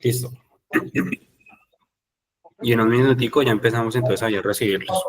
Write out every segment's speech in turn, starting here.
Listo. Y en un minutico ya empezamos entonces a recibirlos.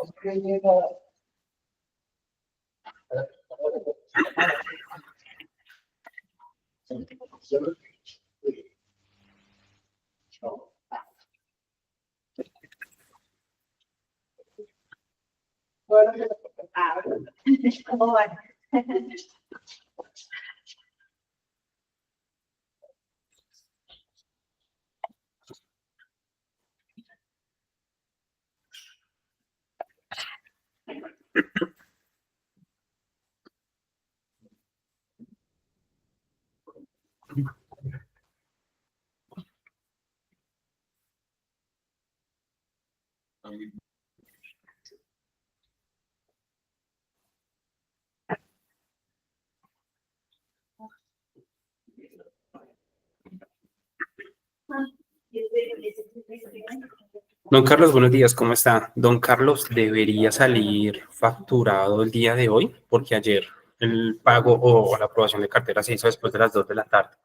Don Carlos, buenos días, ¿cómo está? Don Carlos, debería salir facturado el día de hoy, porque ayer el pago o la aprobación de cartera se hizo después de las 2 de la tarde.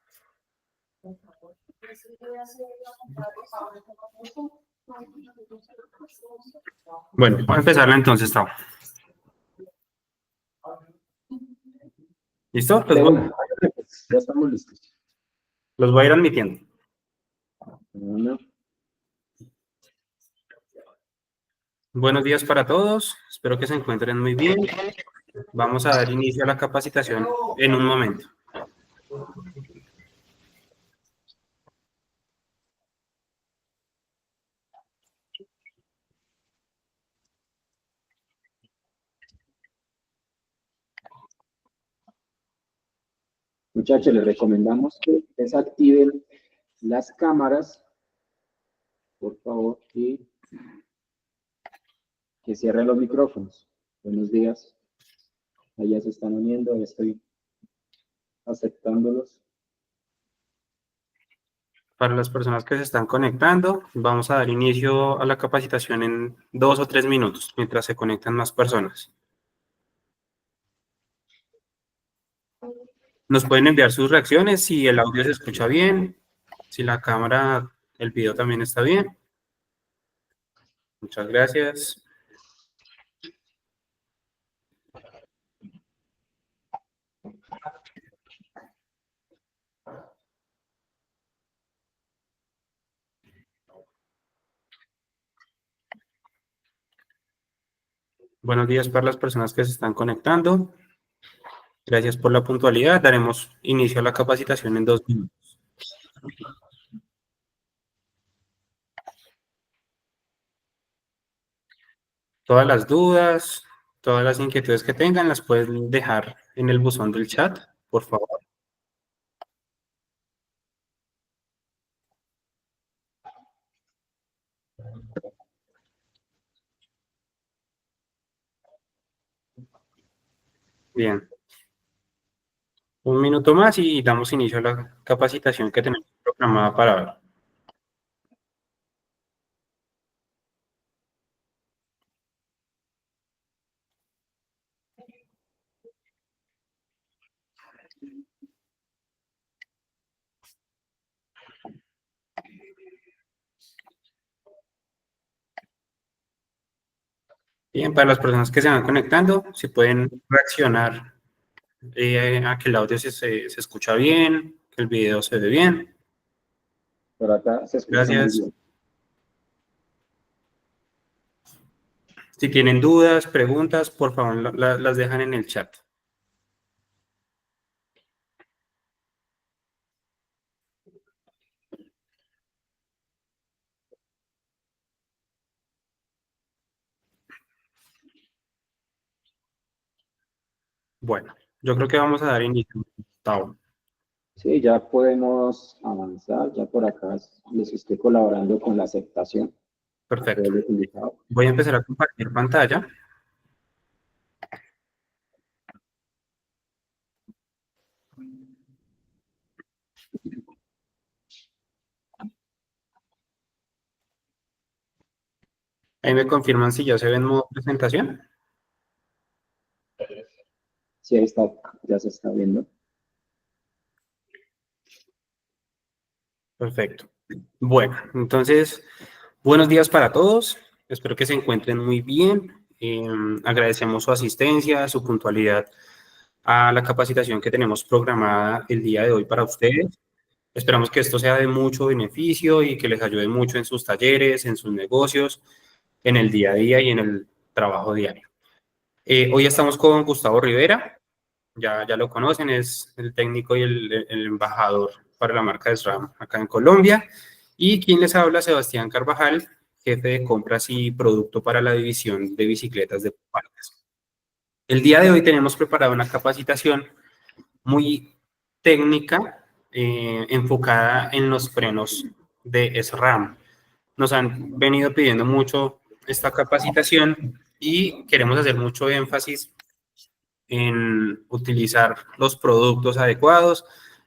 Bueno, voy a empezarla entonces, Tao. ¿Listo? Ya estamos listos. Los voy a ir admitiendo. Buenos días para todos, espero que se encuentren muy bien. Vamos a dar inicio a la capacitación en un momento. Muchachos, les recomendamos que desactiven las cámaras, por favor, y que cierren los micrófonos. Buenos días. Allá se están uniendo, estoy aceptándolos. Para las personas que se están conectando, vamos a dar inicio a la capacitación en 2 o 3 minutos, mientras se conectan más personas. Nos pueden enviar sus reacciones si el audio se escucha bien, si la cámara, el video también está bien. Muchas gracias. Buenos días para las personas que se están conectando. Gracias por la puntualidad. Daremos inicio a la capacitación en 2 minutos. Todas las dudas, todas las inquietudes que tengan, las pueden dejar en el buzón del chat, por favor. Bien. Un minuto más y damos inicio a la capacitación que tenemos programada para hoy. Bien, para las personas que se van conectando, si pueden reaccionar a que el audio se escucha bien, que el video se ve bien. Por acá se escucha muy Gracias. bien. Si tienen dudas, preguntas, por favor las dejan en el chat. Bueno, yo creo que vamos a dar inicio. Tao. Sí, ya podemos avanzar. Ya por acá les estoy colaborando con la aceptación. Perfecto. Todos los invitados. Voy a empezar a compartir pantalla. Ahí me confirman si ya se ve en modo presentación. Sí, ahí está, ya se está viendo. Perfecto. Bueno, entonces, buenos días para todos. Espero que se encuentren muy bien. Agradecemos su asistencia, su puntualidad a la capacitación que tenemos programada el día de hoy para ustedes. Esperamos que esto sea de mucho beneficio y que les ayude mucho en sus talleres, en sus negocios, en el día a día y en el trabajo diario. Hoy estamos con Gustavo Rivera. Ya lo conocen, es el técnico y el embajador para la marca de SRAM acá en Colombia. Y quien les habla, Sebastián Carvajal, jefe de compras y producto para la división de bicicletas de partes. El día de hoy tenemos preparada una capacitación muy técnica, enfocada en los frenos de SRAM. Nos han venido pidiendo mucho esta capacitación y queremos hacer mucho énfasis en utilizar los productos adecuados,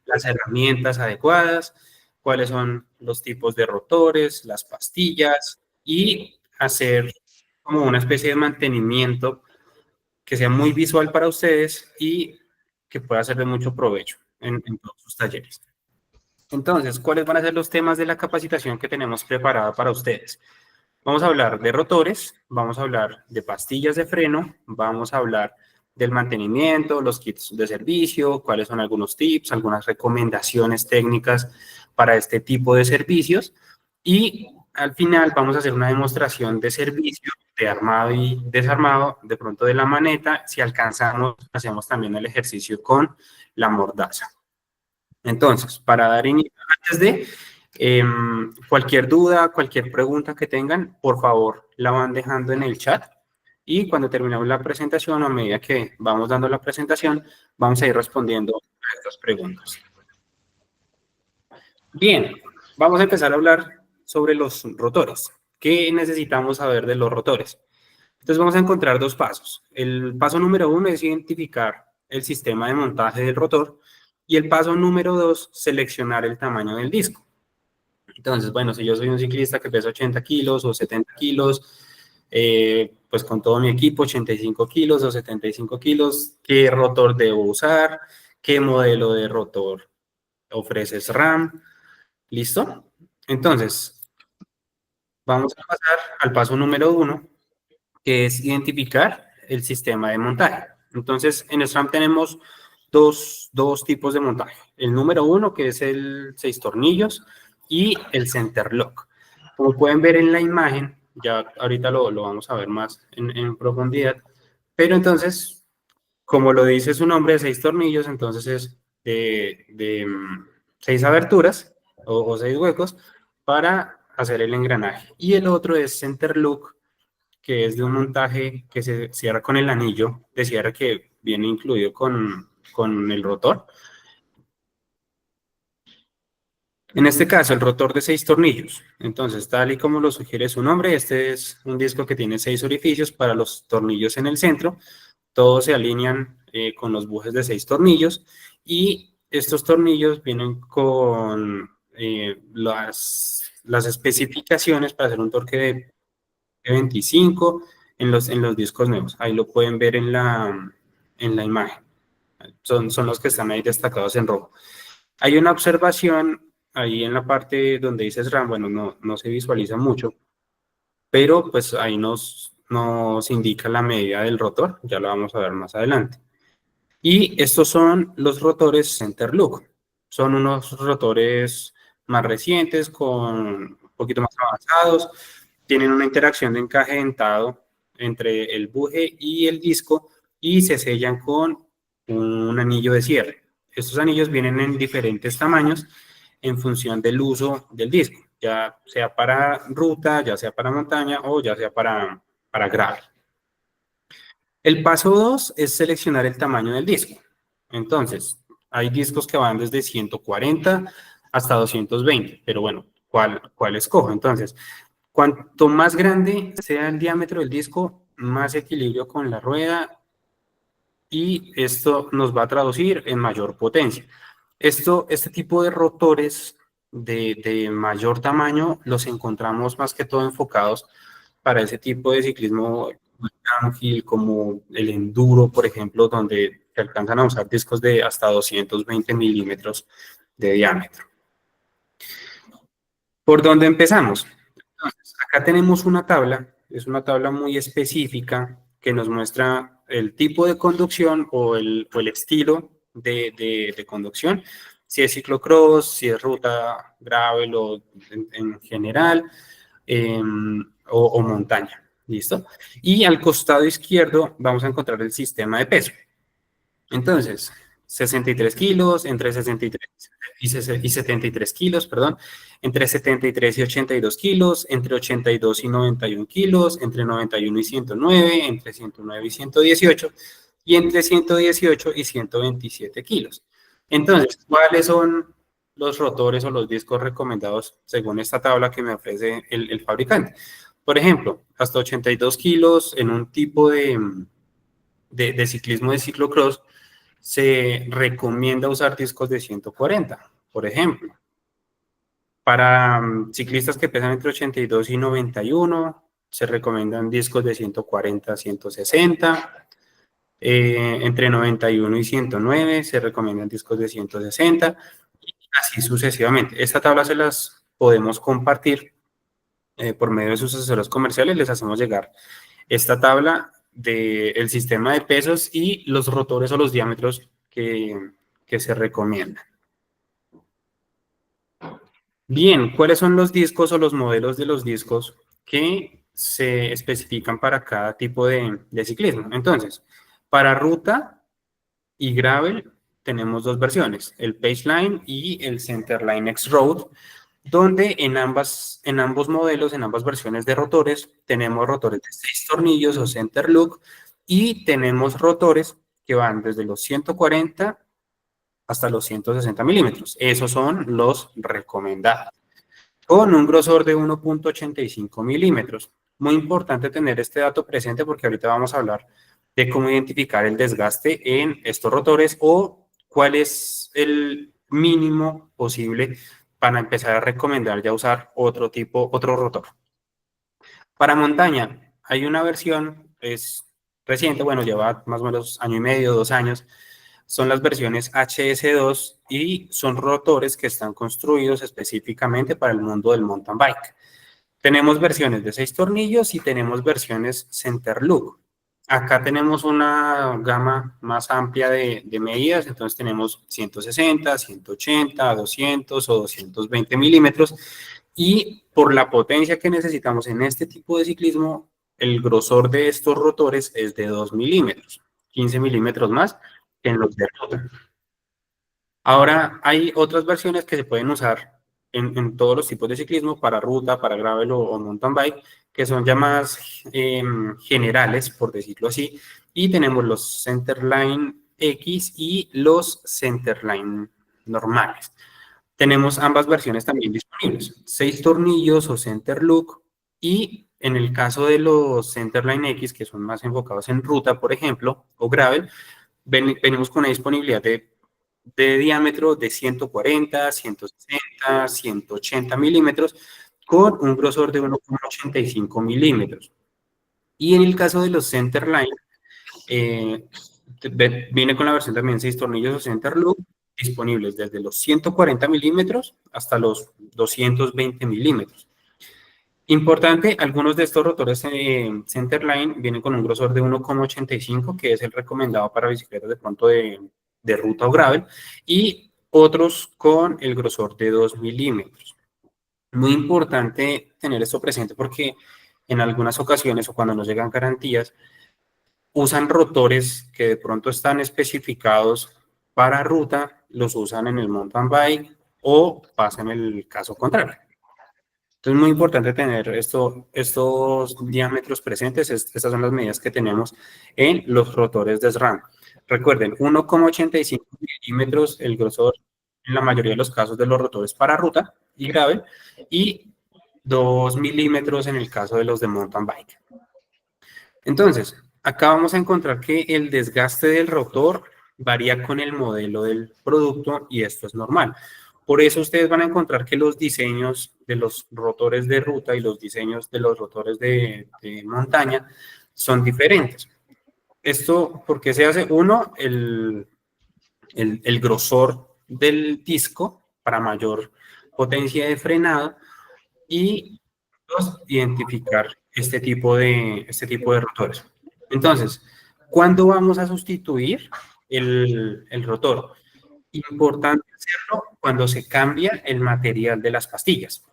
las herramientas adecuadas, cuáles son los tipos de rotores, las pastillas y hacer como una especie de mantenimiento que sea muy visual para ustedes y que pueda ser de mucho provecho en todos sus talleres. Entonces, ¿cuáles van a ser los temas de la capacitación que tenemos preparada para ustedes? Vamos a hablar de rotores, vamos a hablar de pastillas de freno, vamos a hablar del mantenimiento, los kits de servicio, cuáles son algunos tips, algunas recomendaciones técnicas para este tipo de servicios y al final vamos a hacer una demostración de servicio de armado y desarmado, de pronto de la maneta. Si alcanzamos, hacemos también el ejercicio con la mordaza. Entonces, para dar inicio, antes de cualquier duda, cualquier pregunta que tengan, por favor, la van dejando en el chat. Y cuando terminemos la presentación, a medida que vamos dando la presentación, vamos a ir respondiendo a estas preguntas. Bien, vamos a empezar a hablar sobre los rotores. ¿Qué necesitamos saber de los rotores? Entonces vamos a encontrar dos pasos. El paso número 1 es identificar el sistema de montaje del rotor y el paso número 2, seleccionar el tamaño del disco. Entonces, bueno, si yo soy un ciclista que pesa 80 kilos o 70 kilos, pues con todo mi equipo, 85 kilos o 75 kilos, ¿qué rotor debo usar? ¿Qué modelo de rotor ofrece SRAM? ¿Listo? Entonces, vamos a pasar al paso número 1, que es identificar el sistema de montaje. Entonces, en SRAM tenemos dos tipos de montaje. El número 1, que es el 6 tornillos, y el center lock. Como pueden ver en la imagen, ya ahorita lo vamos a ver más en profundidad, pero entonces, como lo dice su nombre, 6 tornillos, entonces es de 6 aberturas o 6 huecos para hacer el engranaje. Y el otro es center lock, que es de un montaje que se cierra con el anillo de cierre que viene incluido con el rotor. En este caso, el rotor de 6 tornillos. Entonces, tal y como lo sugiere su nombre, este es un disco que tiene 6 orificios para los tornillos en el centro. Todos se alinean con los bujes de 6 tornillos y estos tornillos vienen con las especificaciones para hacer un torque de 25 en los discos nuevos. Ahí lo pueden ver en la imagen. Son los que están ahí destacados en rojo. Hay una observación ahí en la parte donde dice SRAM, bueno, no se visualiza mucho, pero pues ahí nos indica la medida del rotor, ya lo vamos a ver más adelante. Y estos son los rotores center lock. Son unos rotores más recientes, con un poquito más avanzados, tienen una interacción de encaje dentado entre el buje y el disco y se sellan con un anillo de cierre. Estos anillos vienen en diferentes tamaños en función del uso del disco, ya sea para ruta, ya sea para montaña o ya sea para gravel. El paso 2 es seleccionar el tamaño del disco. Entonces, hay discos que van desde 140 hasta 220, pero bueno, ¿cuál escojo? Entonces, cuanto más grande sea el diámetro del disco, más equilibrio con la rueda y esto nos va a traducir en mayor potencia. Este tipo de rotores de mayor tamaño los encontramos más que todo enfocados para ese tipo de ciclismo downhill, como el enduro, por ejemplo, donde se alcanzan a usar discos de hasta 220 milímetros de diámetro. ¿Por dónde empezamos? Entonces, acá tenemos una tabla, es una tabla muy específica que nos muestra el tipo de conducción o el estilo de conducción, si es ciclocross, si es ruta gravel o en general, o montaña. ¿Listo? Y al costado izquierdo vamos a encontrar el sistema de peso. Entonces, 63 kilos, entre 63 y 73 kilos, perdón, entre 73 y 82 kilos, entre 82 y 91 kilos, entre 91 y 109, entre 109 y 118, y entre 118 y 127 kilos. Entonces, ¿cuáles son los rotores o los discos recomendados según esta tabla que me ofrece el fabricante? Por ejemplo, hasta 82 kilos en un tipo de ciclismo de ciclocross, se recomienda usar discos de 140, por ejemplo. Para ciclistas que pesan entre 82 y 91, se recomiendan discos de 140 a 160. Entre 91 y 109 se recomiendan discos de 160, y así sucesivamente. Esta tabla se las podemos compartir por medio de sus asesores comerciales. Les hacemos llegar esta tabla del sistema de pesos y los rotores o los diámetros que se recomiendan. Bien, ¿cuáles son los discos o los modelos de los discos que se especifican para cada tipo de ciclismo? Entonces, para ruta y gravel tenemos dos versiones, el Paceline y el Centerline X-Road, donde en ambos modelos, en ambas versiones de rotores, tenemos rotores de 6 tornillos o center loop, y tenemos rotores que van desde los 140 hasta los 160 milímetros. Esos son los recomendados, con un grosor de 1.85 milímetros. Muy importante tener este dato presente porque ahorita vamos a hablar de cómo identificar el desgaste en estos rotores o cuál es el mínimo posible para empezar a recomendar ya usar otro rotor. Para montaña, hay una versión, es reciente, bueno, lleva más o menos año y medio, 2 años. Son las versiones HS2 y son rotores que están construidos específicamente para el mundo del mountain bike. Tenemos versiones de 6 tornillos y tenemos versiones center loop. Acá tenemos una gama más amplia de medidas, entonces tenemos 160, 180, 200 o 220 milímetros, y por la potencia que necesitamos en este tipo de ciclismo, el grosor de estos rotores es de 2 milímetros, 15 milímetros más que en los de ruta. Ahora, hay otras versiones que se pueden usar en todos los tipos de ciclismo, para ruta, para gravel o mountain bike, que son ya más generales, por decirlo así, y tenemos los Centerline X y los Centerline normales. Tenemos ambas versiones también disponibles, 6 tornillos o center loop, y en el caso de los Centerline X, que son más enfocados en ruta, por ejemplo, o gravel, venimos con una disponibilidad de diámetro de 140, 160, 180 milímetros, con un grosor de 1,85 milímetros. Y en el caso de los Centerline, viene con la versión también 6 tornillos o center loop, disponibles desde los 140 milímetros hasta los 220 milímetros. Importante, algunos de estos rotores Centerline vienen con un grosor de 1,85, que es el recomendado para bicicletas de pronto de ruta o gravel, y otros con el grosor de 2 milímetros. Muy importante tener esto presente porque en algunas ocasiones o cuando nos llegan garantías, usan rotores que de pronto están especificados para ruta, los usan en el mountain bike o pasan el caso contrario. Entonces es muy importante tener estos diámetros presentes. Estas son las medidas que tenemos en los rotores de SRAM. Recuerden, 1,85 milímetros el grosor en la mayoría de los casos de los rotores para ruta y gravel, y 2 milímetros en el caso de los de mountain bike. Entonces, acá vamos a encontrar que el desgaste del rotor varía con el modelo del producto, y esto es normal. Por eso ustedes van a encontrar que los diseños de los rotores de ruta y los diseños de los rotores de montaña son diferentes. Esto, ¿por qué se hace? Uno, el grosor del disco para mayor potencia de frenado, y dos, identificar este tipo de rotores. Entonces, ¿cuándo vamos a sustituir el rotor? Importante hacerlo cuando se cambia el material de las pastillas.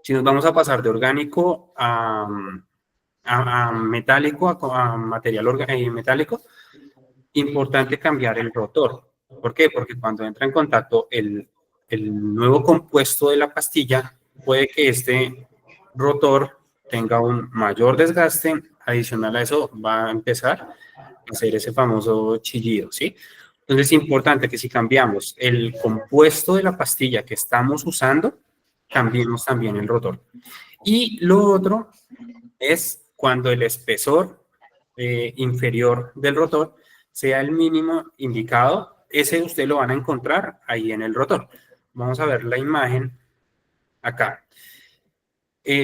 Si nos vamos a pasar de orgánico a metálico, a material metálico, importante cambiar el rotor. ¿Por qué? Porque cuando entra en contacto el nuevo compuesto de la pastilla, puede que este rotor tenga un mayor desgaste. Adicional a eso, va a empezar a hacer ese famoso chillido, ¿sí? Entonces es importante que si cambiamos el compuesto de la pastilla que estamos usando, cambiemos también el rotor. Y lo otro es cuando el espesor inferior del rotor sea el mínimo indicado. Ese usted lo van a encontrar ahí en el rotor. Vamos a ver la imagen acá.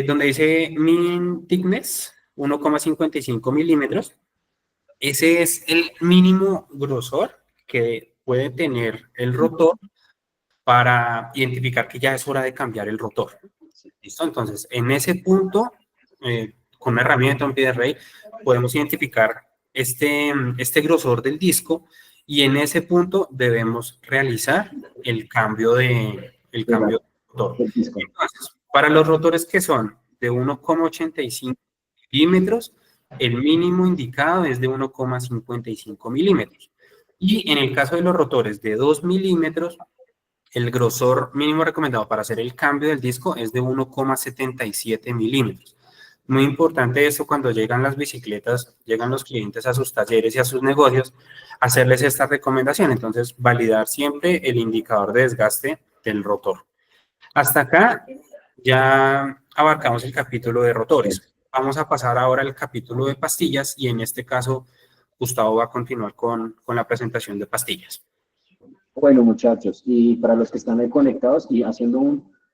Donde dice Min Thickness, 1,55 milímetros. Ese es el mínimo grosor que puede tener el rotor para identificar que ya es hora de cambiar el rotor. ¿Listo? Entonces, en ese punto, con una herramienta, un PDRay, podemos identificar este grosor del disco y en ese punto debemos realizar el cambio de rotor. Entonces, para los rotores que son de 1,85 milímetros, el mínimo indicado es de 1,55 milímetros. Y en el caso de los rotores de 2 milímetros, el grosor mínimo recomendado para hacer el cambio del disco es de 1,77 milímetros. Muy importante esto cuando llegan las bicicletas, llegan los clientes a sus talleres y a sus negocios, hacerles esta recomendación. Entonces, validar siempre el indicador de desgaste del rotor. Hasta acá ya abarcamos el capítulo de rotores. Vamos a pasar ahora al capítulo de pastillas y en este caso Gustavo va a continuar con la presentación de pastillas. Bueno, muchachos, y para los que están ahí conectados y haciendo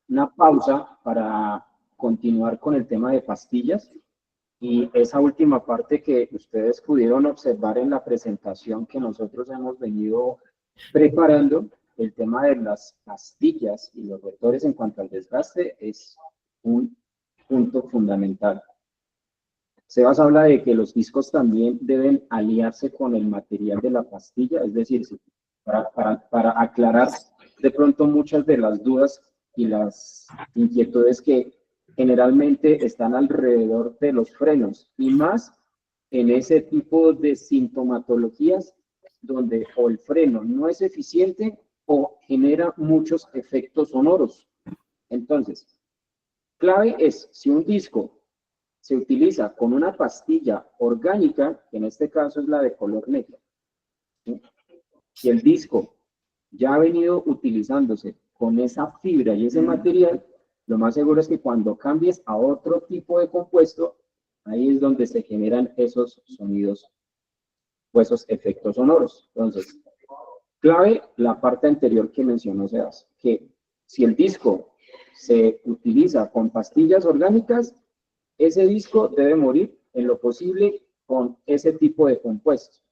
una pausa para continuar con el tema de pastillas y esa última parte que ustedes pudieron observar en la presentación que nosotros hemos venido preparando, el tema de las pastillas y los rotores en cuanto al desgaste es un punto fundamental. Sebas habla de que los discos también deben aliarse con el material de la pastilla, es decir, para aclarar de pronto muchas de las dudas y las inquietudes que generalmente están alrededor de los frenos y más en ese tipo de sintomatologías donde o el freno no es eficiente o genera muchos efectos sonoros. Entonces, clave es si un disco se utiliza con una pastilla orgánica, que en este caso es la de color negro, ¿sí? Si el disco ya ha venido utilizándose con esa fibra y ese material, lo más seguro es que cuando cambies a otro tipo de compuesto, ahí es donde se generan esos sonidos o esos efectos sonoros. Entonces, clave la parte anterior que mencionó Sebas, que si el disco se utiliza con pastillas orgánicas, ese disco debe morir en lo posible con ese tipo de compuestos.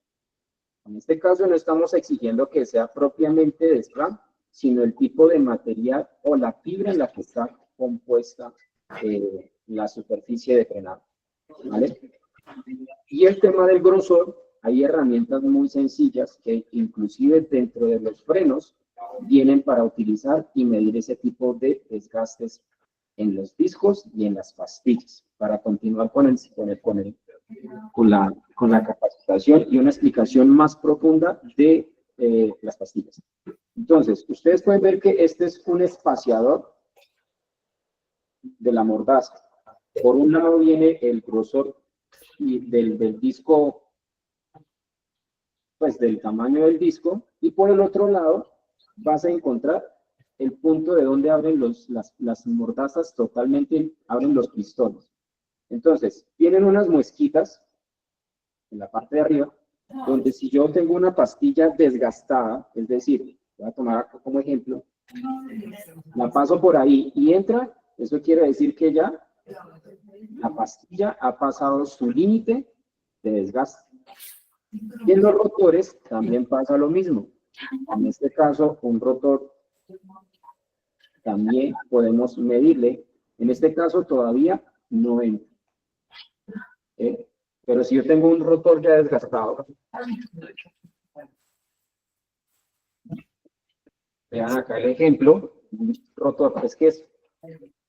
En este caso no estamos exigiendo que sea propiamente de SRAM, sino el tipo de material o la fibra en la que está compuesta la superficie de frenado, ¿vale? Y el tema del grosor, hay herramientas muy sencillas que inclusive dentro de los frenos vienen para utilizar y medir ese tipo de desgastes en los discos y en las pastillas, para continuar con la capacitación y una explicación más profunda de las pastillas. Entonces, ustedes pueden ver que este es un espaciador de la mordaza. Por un lado viene el grosor del disco, pues del tamaño del disco, y por el otro lado vas a encontrar el punto de donde abren las mordazas totalmente, abren los pistones. Entonces, tienen unas muesquitas en la parte de arriba, donde si yo tengo una pastilla desgastada, es decir, voy a tomar acá como ejemplo, la paso por ahí y entra, eso quiere decir que ya la pastilla ha pasado su límite de desgaste. Y en los rotores también pasa lo mismo. En este caso, un rotor también podemos medirle En este caso todavía no entra. Pero si yo tengo un rotor ya desgastado, vean acá el ejemplo, un rotor, es que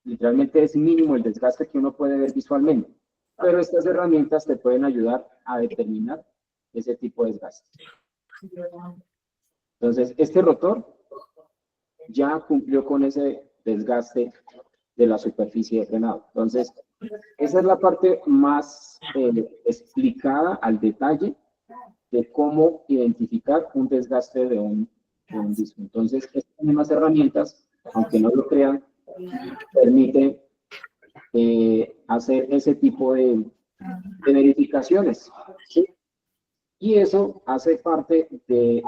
literalmente es mínimo el desgaste que uno puede ver visualmente, pero estas herramientas te pueden ayudar a determinar ese tipo de desgaste. Entonces, este rotor ya cumplió con ese desgaste de la superficie de frenado. Entonces, esa es la parte más explicada al detalle de cómo identificar un desgaste de un disco. Entonces, estas mismas herramientas, aunque no lo crean, permiten hacer ese tipo de verificaciones, ¿sí? Y eso hace parte del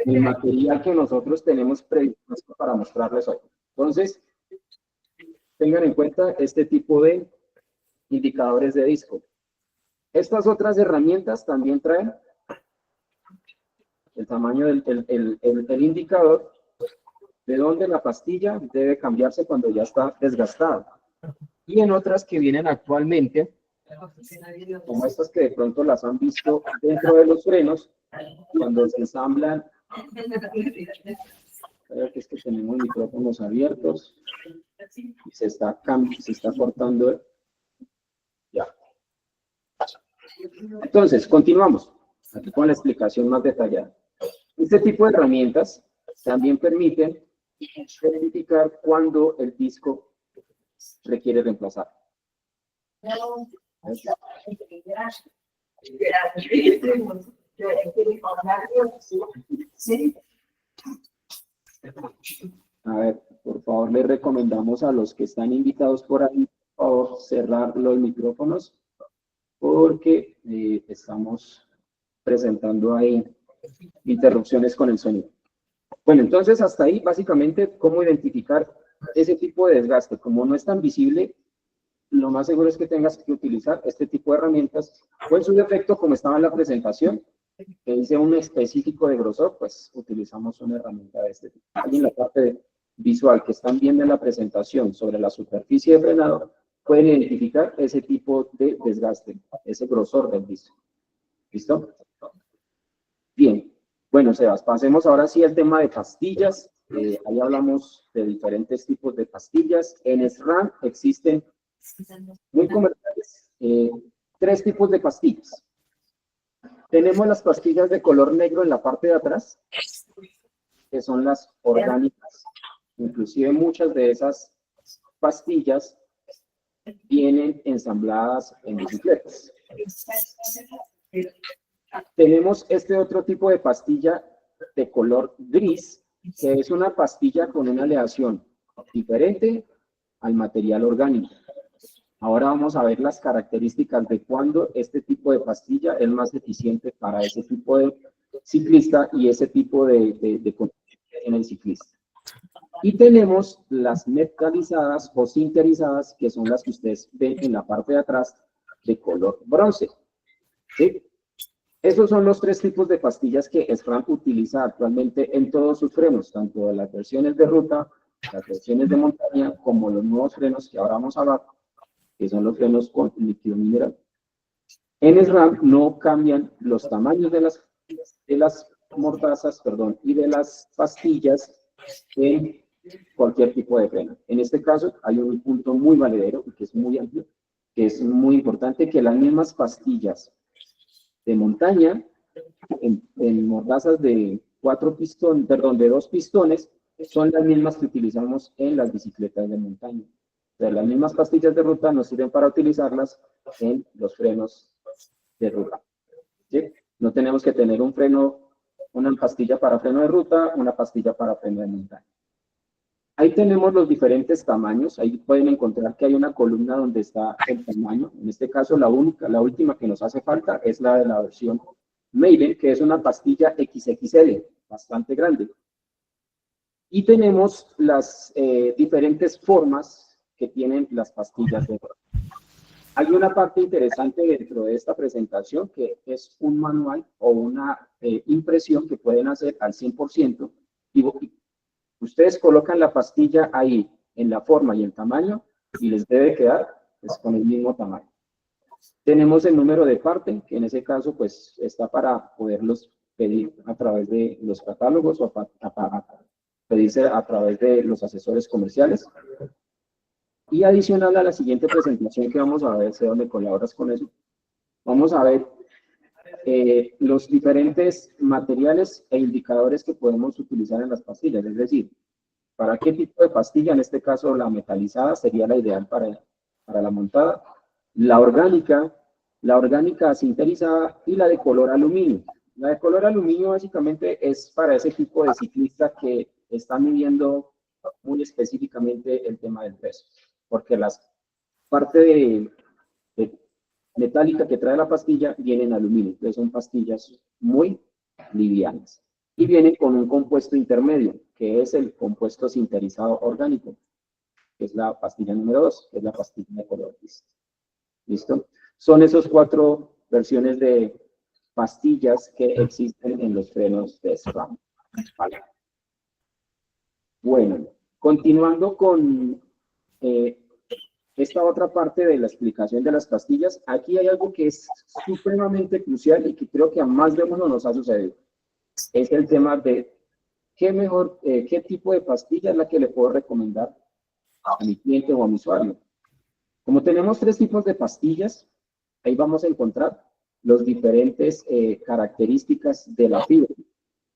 material que nosotros tenemos previsto para mostrarles hoy. Entonces, tengan en cuenta este tipo de indicadores de disco. Estas otras herramientas también traen el tamaño del indicador, de donde la pastilla debe cambiarse cuando ya está desgastada. Y en otras que vienen actualmente, como estas que de pronto las han visto dentro de los frenos, cuando se ensamblan. Creo que es que tenemos micrófonos abiertos y se está cortando. Ya. Entonces, continuamos aquí con la explicación más detallada. Este tipo de herramientas también permiten verificar cuándo el disco requiere reemplazar. A ver, por favor, les recomendamos a los que están invitados por ahí, por favor, cerrar los micrófonos, porque estamos presentando ahí interrupciones con el sonido. Bueno, entonces hasta ahí, básicamente, cómo identificar ese tipo de desgaste. Como no es tan visible, lo más seguro es que tengas que utilizar este tipo de herramientas, o en su defecto, como estaba en la presentación, que dice un específico de grosor, pues utilizamos una herramienta de este tipo. Ahí en la parte visual que están viendo en la presentación sobre la superficie de frenado, pueden identificar ese tipo de desgaste, ese grosor del disco. ¿Listo? Bien. Bueno, Sebas, pasemos ahora sí al tema de pastillas. Ahí hablamos de diferentes tipos de pastillas. En SRAM existen muy comerciales 3 tipos de pastillas. Tenemos las pastillas de color negro en la parte de atrás, que son las orgánicas. Inclusive muchas de esas pastillas vienen ensambladas en bicicletas. Tenemos este otro tipo de pastilla de color gris, que es una pastilla con una aleación diferente al material orgánico. Ahora vamos a ver las características de cuándo este tipo de pastilla es más eficiente para ese tipo de ciclista y ese tipo de en el ciclista. Y tenemos las metalizadas o sinterizadas, que son las que ustedes ven en la parte de atrás de color bronce. ¿Sí? Esos son los 3 tipos de pastillas que SRAM utiliza actualmente en todos sus frenos, tanto de las versiones de ruta, las versiones de montaña, como los nuevos frenos que ahora vamos a hablar, que son los frenos con líquido mineral. En SRAM no cambian los tamaños de las mortazas, y de las pastillas en cualquier tipo de freno. En este caso hay un punto muy valedero, que es muy amplio, que es muy importante, que las mismas pastillas de montaña en mortazas de 2 pistones son las mismas que utilizamos en las bicicletas de montaña. O sea, las mismas pastillas de ruta nos sirven para utilizarlas en los frenos de ruta. ¿Sí? No tenemos que tener una pastilla para freno de ruta, una pastilla para freno de montaña. Ahí tenemos los diferentes tamaños. Ahí pueden encontrar que hay una columna donde está el tamaño. En este caso, la última que nos hace falta es la de la versión Maven, que es una pastilla XXL, bastante grande. Y tenemos las diferentes formas que tienen las pastillas de ruta. Hay una parte interesante dentro de esta presentación, que es un manual o una impresión que pueden hacer al 100%. Y ustedes colocan la pastilla ahí en la forma y el tamaño y les debe quedar pues, con el mismo tamaño. Tenemos el número de parte, que en ese caso pues está para poderlos pedir a través de los catálogos o pedirse a través de los asesores comerciales. Y adicional a la siguiente presentación que vamos a ver, sé dónde colaboras con eso, vamos a ver los diferentes materiales e indicadores que podemos utilizar en las pastillas, es decir, para qué tipo de pastilla, en este caso la metalizada sería la ideal para la montada, la orgánica sinterizada y la de color aluminio. La de color aluminio básicamente es para ese tipo de ciclista que está midiendo muy específicamente el tema del peso, porque las parte de metálica que trae la pastilla viene en aluminio, entonces son pastillas muy livianas y vienen con un compuesto intermedio, que es el compuesto sinterizado orgánico, que es la pastilla número 2, que es la pastilla de color gris. ¿Listo? Son esas 4 versiones de pastillas que existen en los frenos de SRAM. Vale. Bueno, continuando con esta otra parte de la explicación de las pastillas, aquí hay algo que es supremamente crucial y que creo que a más de uno nos ha sucedido. Es el tema de qué tipo de pastilla es la que le puedo recomendar a mi cliente o a mi usuario. Como tenemos 3 tipos de pastillas, ahí vamos a encontrar las diferentes características de la fibra.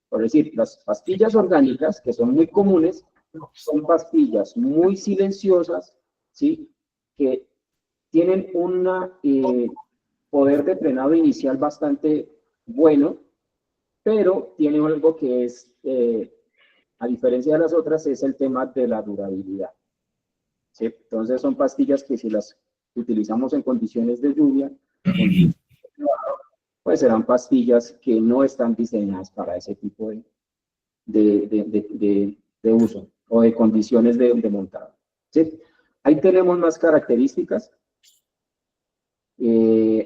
Por decir, las pastillas orgánicas, que son muy comunes, son pastillas muy silenciosas, ¿sí? Que tienen un poder de frenado inicial bastante bueno, pero tiene algo que es, a diferencia de las otras, es el tema de la durabilidad. ¿Sí? Entonces son pastillas que si las utilizamos en condiciones de lluvia, pues serán pastillas que no están diseñadas para ese tipo de uso o de condiciones de montado. ¿Sí? Ahí tenemos más características.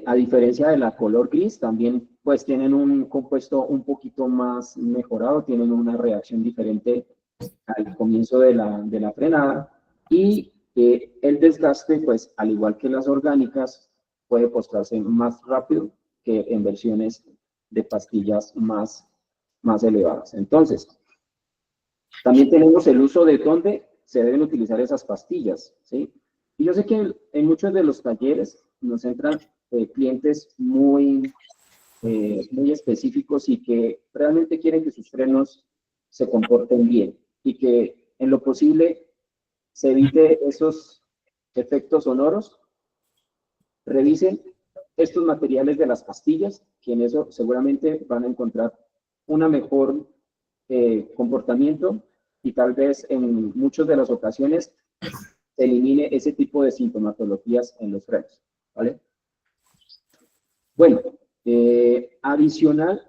A diferencia de la color gris, también pues tienen un compuesto un poquito más mejorado, tienen una reacción diferente al comienzo de la frenada y el desgaste, pues al igual que las orgánicas, puede postrarse más rápido que en versiones de pastillas más elevadas. Entonces, también tenemos el uso de dónde se deben utilizar esas pastillas, ¿sí? Y yo sé que en muchos de los talleres nos entran clientes muy específicos y que realmente quieren que sus frenos se comporten bien y que en lo posible se evite esos efectos sonoros. Revisen estos materiales de las pastillas, que en eso seguramente van a encontrar una mejor comportamiento y tal vez en muchas de las ocasiones se elimine ese tipo de sintomatologías en los frenos, ¿vale? Bueno, adicional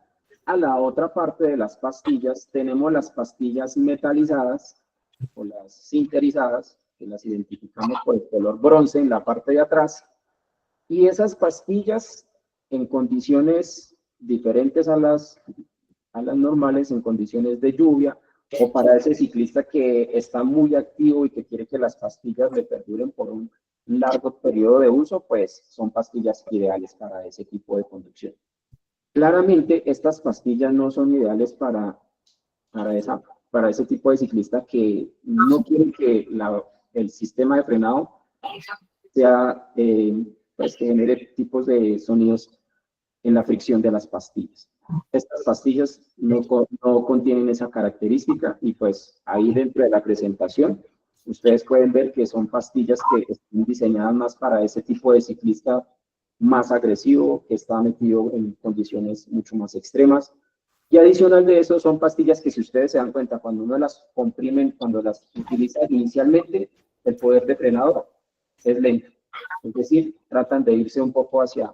a la otra parte de las pastillas, tenemos las pastillas metalizadas o las sinterizadas, que las identificamos por el color bronce en la parte de atrás, y esas pastillas en condiciones diferentes a las normales, en condiciones de lluvia, o para ese ciclista que está muy activo y que quiere que las pastillas le perduren por un largo periodo de uso, pues son pastillas ideales para ese tipo de conducción. Claramente, estas pastillas no son ideales para ese tipo de ciclista que no quiere que el sistema de frenado sea, pues que genere tipos de sonidos en la fricción de las pastillas. Estas pastillas no contienen esa característica y pues ahí dentro de la presentación ustedes pueden ver que son pastillas que están diseñadas más para ese tipo de ciclista más agresivo, que está metido en condiciones mucho más extremas. Y adicional de eso, son pastillas que si ustedes se dan cuenta, cuando uno las comprimen, cuando las utiliza inicialmente, el poder de frenado es lento. Es decir, tratan de irse un poco hacia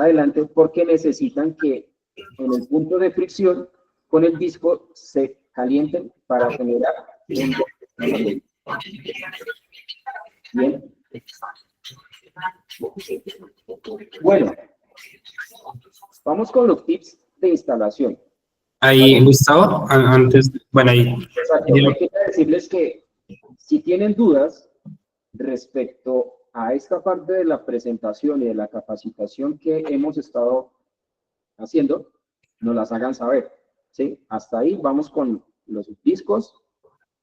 adelante porque necesitan que en el punto de fricción con el disco se calienten para generar un... Bien. Bueno, vamos con los tips de instalación. Ahí, Gustavo, antes, bueno, ahí. Exacto, quería decirles que tienen dudas respecto a esta parte de la presentación y de la capacitación que hemos estado haciendo, nos las hagan saber, ¿sí? Hasta ahí vamos con los discos,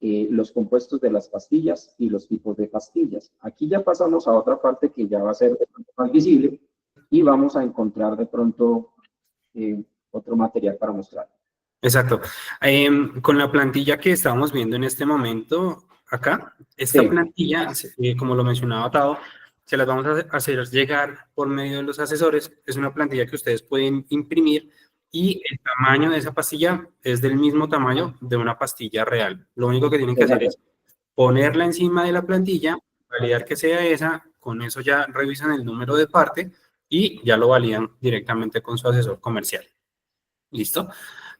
los compuestos de las pastillas y los tipos de pastillas. Aquí ya pasamos a otra parte que ya va a ser más visible y vamos a encontrar de pronto otro material para mostrar. Exacto. Con la plantilla que estamos viendo en este momento, acá, esta Sí. plantilla, como lo mencionaba Tao, se las vamos a hacer llegar por medio de los asesores. Es una plantilla que ustedes pueden imprimir y el tamaño de esa pastilla es del mismo tamaño de una pastilla real. Lo único que tienen que hacer es ponerla encima de la plantilla, validar que sea esa, con eso ya revisan el número de parte y ya lo validan directamente con su asesor comercial. ¿Listo?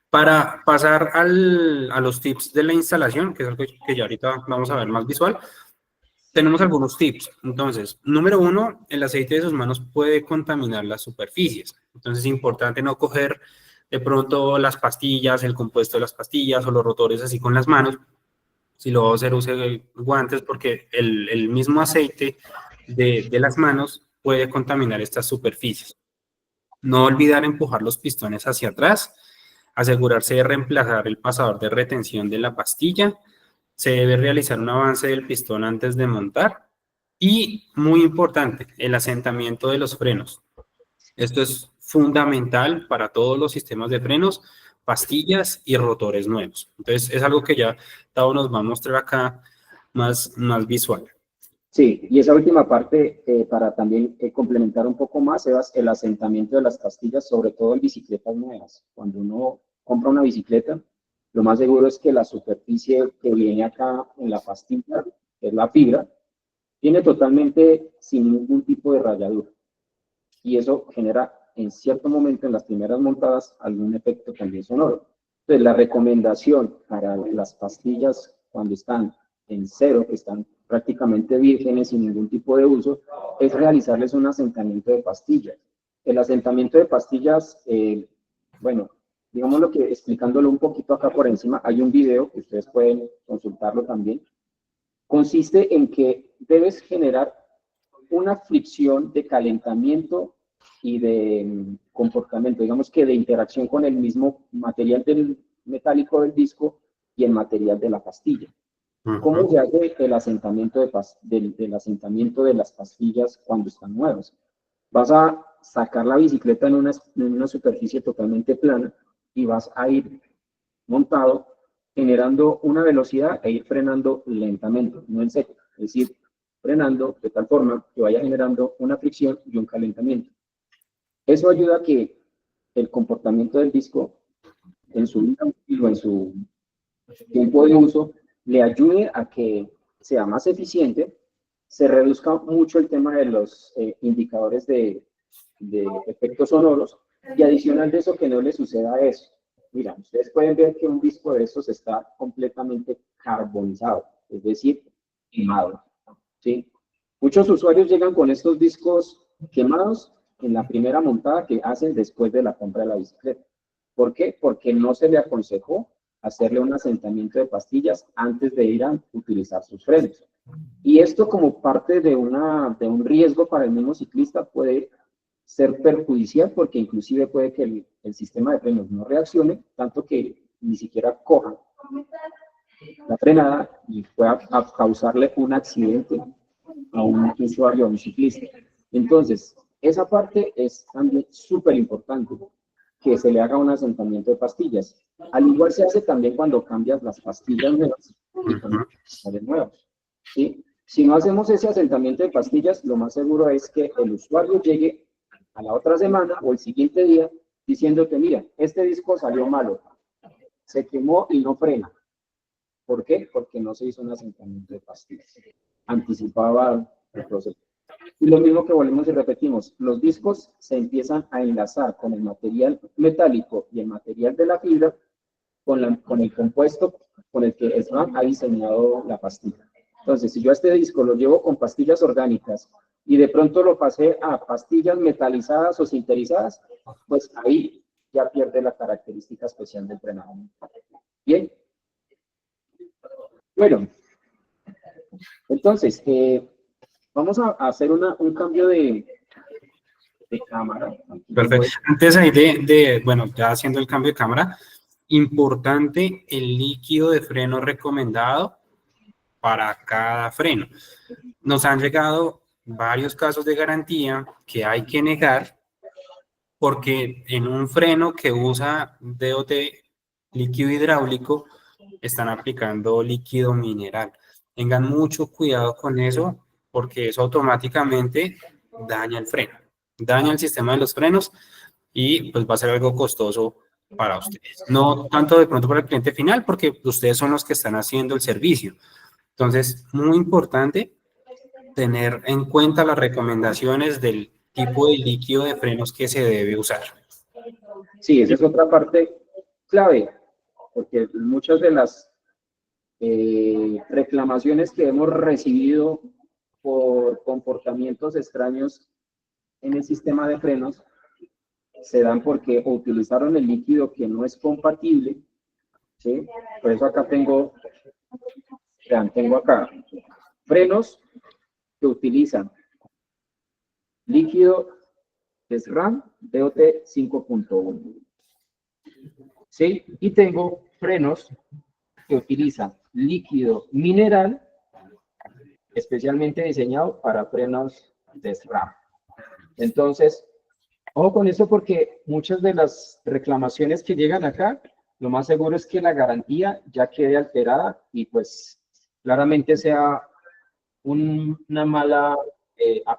Para pasar a los tips de la instalación, que es algo que ya ahorita vamos a ver más visual, tenemos algunos tips. Entonces, número uno, el aceite de sus manos puede contaminar las superficies. Entonces, es importante no coger de pronto las pastillas, el compuesto de las pastillas o los rotores así con las manos. Si lo va a hacer, use guantes porque el mismo aceite de las manos puede contaminar estas superficies. No olvidar empujar los pistones hacia atrás, asegurarse de reemplazar el pasador de retención de la pastilla, se debe realizar un avance del pistón antes de montar y, muy importante, el asentamiento de los frenos. Esto es fundamental para todos los sistemas de frenos, pastillas y rotores nuevos. Entonces, es algo que ya Tao nos va a mostrar acá más visual. Sí, y esa última parte, para también complementar un poco más, Sebas, el asentamiento de las pastillas, sobre todo en bicicletas nuevas. Cuando uno compra una bicicleta, lo más seguro es que la superficie que viene acá en la pastilla, que es la fibra, viene totalmente sin ningún tipo de rayadura. Y eso genera, en cierto momento, en las primeras montadas, algún efecto también sonoro. Entonces, la recomendación para las pastillas cuando están en cero, que están prácticamente vírgenes sin ningún tipo de uso, es realizarles un asentamiento de pastillas. El asentamiento de pastillas, bueno, digamos lo que explicándolo un poquito acá por encima, hay un video que ustedes pueden consultarlo también. Consiste en que debes generar una fricción de calentamiento y de comportamiento, digamos que de interacción con el mismo material del metálico del disco y el material de la pastilla. ¿Cómo se hace el asentamiento del asentamiento de las pastillas cuando están nuevas? Vas a sacar la bicicleta en una superficie totalmente plana y vas a ir montado generando una velocidad e ir frenando lentamente, no en seco. Es decir, frenando de tal forma que vaya generando una fricción y un calentamiento. Eso ayuda a que el comportamiento del disco en su vida útil o en su tiempo de uso le ayude a que sea más eficiente, se reduzca mucho el tema de los indicadores de efectos sonoros y adicional de eso que no le suceda eso. Mira, ustedes pueden ver que un disco de estos está completamente carbonizado, es decir, quemado. ¿Sí? Muchos usuarios llegan con estos discos quemados en la primera montada que hacen después de la compra de la bicicleta. ¿Por qué? Porque no se le aconsejó hacerle un asentamiento de pastillas antes de ir a utilizar sus frenos. Y esto como parte de un riesgo para el mismo ciclista puede ser perjudicial porque inclusive puede que el sistema de frenos no reaccione, tanto que ni siquiera coja la frenada y pueda causarle un accidente a un usuario, a un ciclista. Entonces, esa parte es también súper importante, que se le haga un asentamiento de pastillas. Al igual se hace también cuando cambias las pastillas nuevas y con las pastillas nuevas. ¿Sí? Si no hacemos ese asentamiento de pastillas, lo más seguro es que el usuario llegue a la otra semana o el siguiente día diciéndote, mira, este disco salió malo, se quemó y no frena. ¿Por qué? Porque no se hizo un asentamiento de pastillas. Anticipaba el proceso. Y lo mismo que volvemos y repetimos, los discos se empiezan a enlazar con el material metálico y el material de la fibra con el compuesto con el que el SRAM ha diseñado la pastilla. Entonces, si yo a este disco lo llevo con pastillas orgánicas y de pronto lo pasé a pastillas metalizadas o sinterizadas, pues ahí ya pierde la característica especial del frenado. Bien. Bueno, Entonces, vamos a hacer un cambio de cámara. Aquí tengo Perfecto. Antes ahí bueno, ya haciendo el cambio de cámara, importante el líquido de freno recomendado para cada freno. Nos han llegado varios casos de garantía que hay que negar porque en un freno que usa DOT líquido hidráulico están aplicando líquido mineral. Tengan mucho cuidado con eso porque eso automáticamente daña el freno, daña el sistema de los frenos y pues va a ser algo costoso para ustedes. No tanto de pronto para el cliente final porque ustedes son los que están haciendo el servicio. Entonces, muy importante tener en cuenta las recomendaciones del tipo de líquido de frenos que se debe usar. Sí, esa es otra parte clave, porque muchas de las reclamaciones que hemos recibido por comportamientos extraños en el sistema de frenos se dan porque o utilizaron el líquido que no es compatible, ¿sí? Por eso acá vean, tengo acá frenos que utilizan líquido SRAM DOT 5.1, ¿sí? Y tengo frenos que utilizan líquido mineral especialmente diseñado para frenos de SRAM. Entonces, ojo con eso porque muchas de las reclamaciones que llegan acá, lo más seguro es que la garantía ya quede alterada y pues claramente sea una mala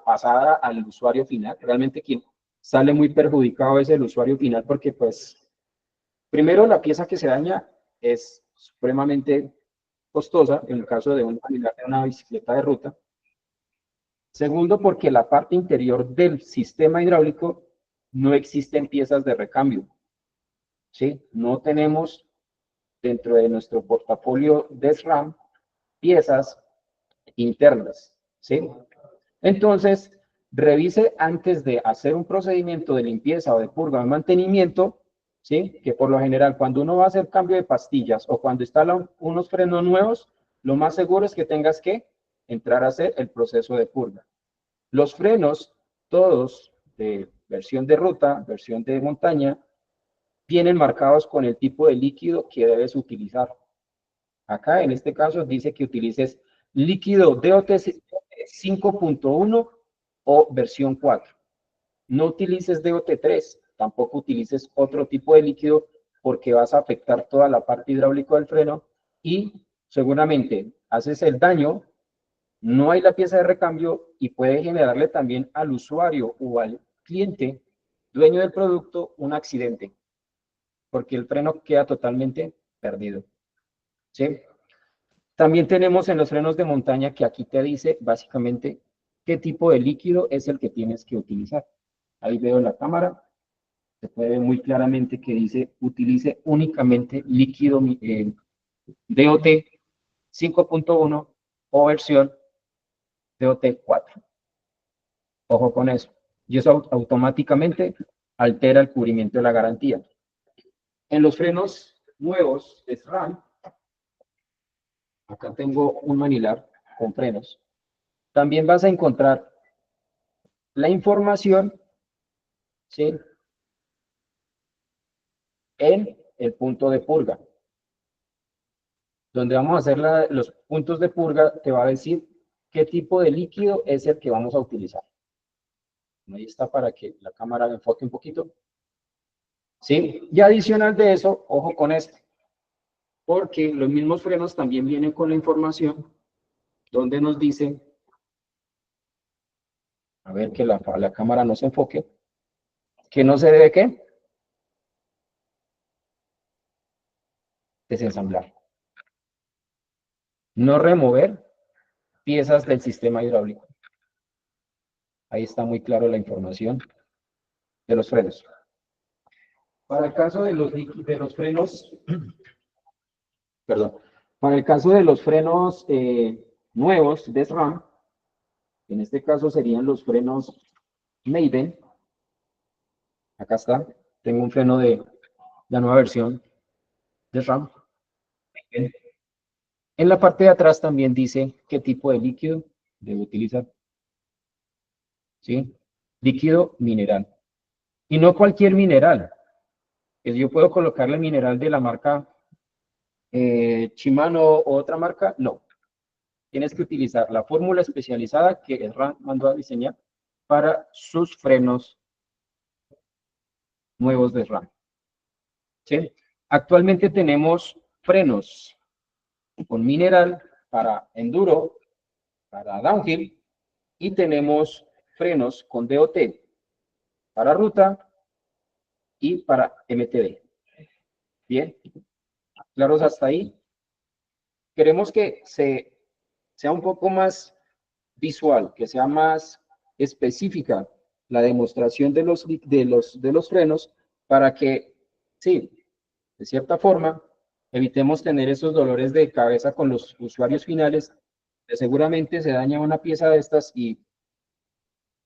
pasada al usuario final. Realmente quien sale muy perjudicado es el usuario final porque pues primero la pieza que se daña es supremamente costosa en el caso de una bicicleta de ruta. Segundo, porque la parte interior del sistema hidráulico no existen piezas de recambio, ¿sí? No tenemos dentro de nuestro portafolio de SRAM piezas internas, ¿sí? Entonces, revise antes de hacer un procedimiento de limpieza o de purga o de mantenimiento, ¿sí? Que por lo general cuando uno va a hacer cambio de pastillas o cuando instala unos frenos nuevos, lo más seguro es que tengas que entrar a hacer el proceso de purga. Los frenos, todos de versión de ruta, versión de montaña, vienen marcados con el tipo de líquido que debes utilizar. Acá, en este caso, dice que utilices líquido DOT 5.1 o versión 4. No utilices DOT 3, tampoco utilices otro tipo de líquido porque vas a afectar toda la parte hidráulica del freno y seguramente haces el daño, no hay la pieza de recambio y puede generarle también al usuario o al cliente, dueño del producto, un accidente, porque el freno queda totalmente perdido. ¿Sí? También tenemos en los frenos de montaña que aquí te dice básicamente qué tipo de líquido es el que tienes que utilizar. Ahí veo en la cámara, se puede ver muy claramente que dice utilice únicamente líquido DOT 5.1 o versión DOT 4. Ojo con eso. Y eso automáticamente altera el cubrimiento de la garantía. En los frenos nuevos de SRAM, acá tengo un manilar con frenos. También vas a encontrar la información, ¿sí?, en el punto de purga. Donde vamos a hacer los puntos de purga, te va a decir qué tipo de líquido es el que vamos a utilizar. Ahí está para que la cámara enfoque un poquito. ¿Sí? Y adicional de eso, ojo con esto, porque los mismos frenos también vienen con la información donde nos dice, a ver que la cámara no se enfoque, que no se debe ¿qué? Desensamblar. No remover piezas del sistema hidráulico. Ahí está muy claro la información de los frenos. Para el caso de los frenos, perdón, para el caso de los frenos nuevos de SRAM, en este caso serían los frenos Maven. Acá está, tengo un freno de la nueva versión de SRAM. En la parte de atrás también dice qué tipo de líquido debe utilizar. ¿Sí? Líquido mineral. Y no cualquier mineral. Yo puedo colocarle mineral de la marca Shimano o otra marca. No. Tienes que utilizar la fórmula especializada que el RAM mandó a diseñar para sus frenos nuevos de RAM. ¿Sí? Actualmente tenemos frenos con mineral para enduro, para downhill, y tenemos frenos con DOT para ruta y para MTB. Bien, claros hasta ahí. Queremos que sea un poco más visual, que sea más específica la demostración de los frenos para que, sí, de cierta forma, evitemos tener esos dolores de cabeza con los usuarios finales, que seguramente se daña una pieza de estas y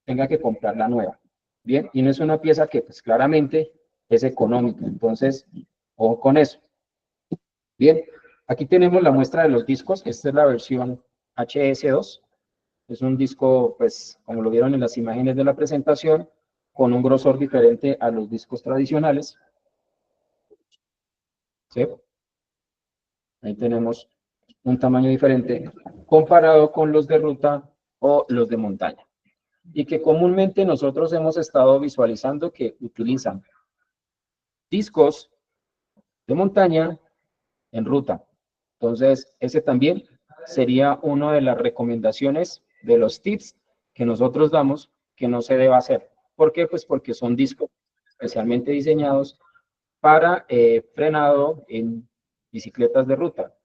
tenga que comprar la nueva. Bien, y no es una pieza que pues claramente es económica, entonces, ojo con eso. Bien, aquí tenemos la muestra de los discos, esta es la versión HS2, es un disco, pues, como lo vieron en las imágenes de la presentación, con un grosor diferente a los discos tradicionales. ¿Sí? Ahí tenemos un tamaño diferente comparado con los de ruta o los de montaña. Y que comúnmente nosotros hemos estado visualizando que utilizan discos de montaña en ruta. Entonces, ese también sería una de las recomendaciones de los tips que nosotros damos que no se debe hacer. ¿Por qué? Pues porque son discos especialmente diseñados para frenado en bicicletas de ruta.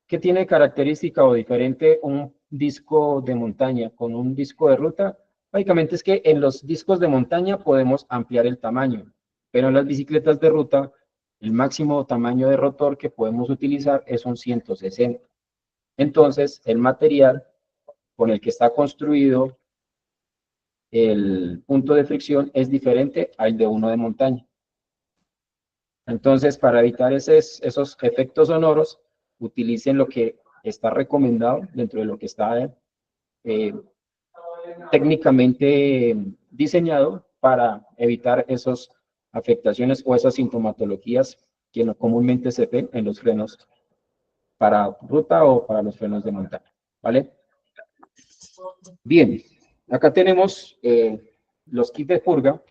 ¿Qué tiene característica o diferente un disco de montaña con un disco de ruta? Básicamente es que en los discos de montaña podemos ampliar el tamaño, pero en las bicicletas de ruta el máximo tamaño de rotor que podemos utilizar es un 160. Entonces, el material con el que está construido el punto de fricción es diferente al de uno de montaña. Entonces, para evitar esos efectos sonoros, utilicen lo que está recomendado dentro de lo que está técnicamente diseñado para evitar esas afectaciones o esas sintomatologías que no comúnmente se ven en los frenos para ruta o para los frenos de montaña. ¿Vale? Bien, acá tenemos los kits de purga,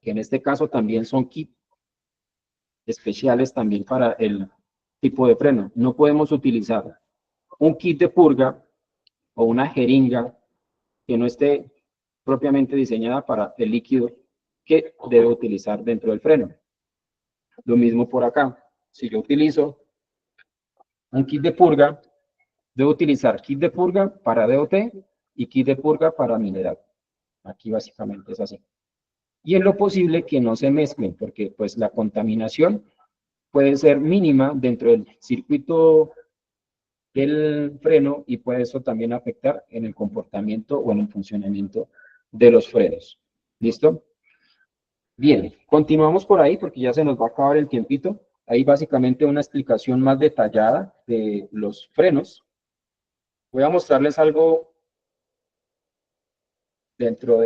que en este caso también son kits especiales también para el tipo de freno. No podemos utilizar un kit de purga o una jeringa que no esté propiamente diseñada para el líquido que debe utilizar dentro del freno. Lo mismo por acá. Si yo utilizo un kit de purga, debo utilizar kit de purga para DOT y kit de purga para mineral. Aquí básicamente es así. Y en lo posible que no se mezclen, porque pues la contaminación puede ser mínima dentro del circuito del freno y puede eso también afectar en el comportamiento o en el funcionamiento de los frenos. ¿Listo? Bien, continuamos por ahí porque ya se nos va a acabar el tiempito. Ahí básicamente una explicación más detallada de los frenos. Voy a mostrarles algo dentro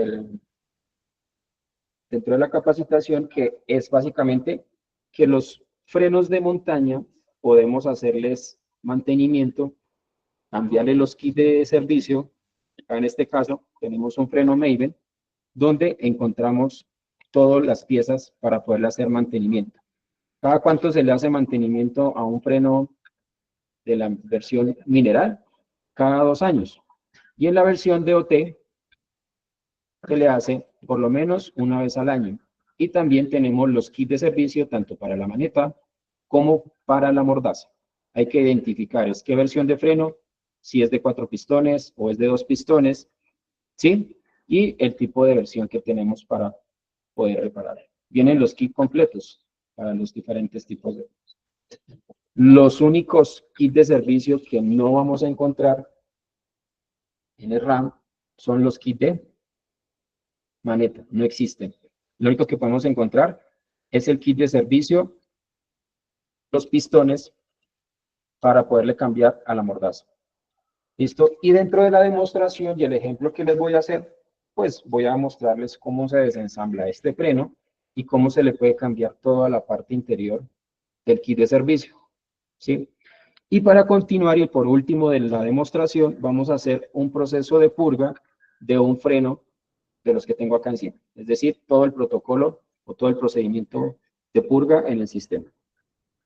dentro de la capacitación que es básicamente que los frenos de montaña podemos hacerles mantenimiento, cambiarle los kits de servicio. Acá en este caso tenemos un freno Maven donde encontramos todas las piezas para poderle hacer mantenimiento. ¿Cada cuánto se le hace mantenimiento a un freno de la versión mineral? Cada 2 años. Y en la versión DOT se le hace por lo menos una vez al año. Y también tenemos los kits de servicio tanto para la maneta como para la mordaza. Hay que identificar es qué versión de freno, si es de 4 pistones o es de 2 pistones, ¿sí? Y el tipo de versión que tenemos para poder reparar. Vienen los kits completos para los diferentes tipos de frenos. Los únicos kits de servicio que no vamos a encontrar en el RAM son los kits de maneta, no existen. Lo único que podemos encontrar es el kit de servicio, los pistones para poderle cambiar a la mordaza. ¿Listo? Y dentro de la demostración y el ejemplo que les voy a hacer, pues voy a mostrarles cómo se desensambla este freno y cómo se le puede cambiar toda la parte interior del kit de servicio, ¿sí? Y para continuar y por último de la demostración, vamos a hacer un proceso de purga de un freno de los que tengo acá encima. Es decir, todo el protocolo o todo el procedimiento de purga en el sistema.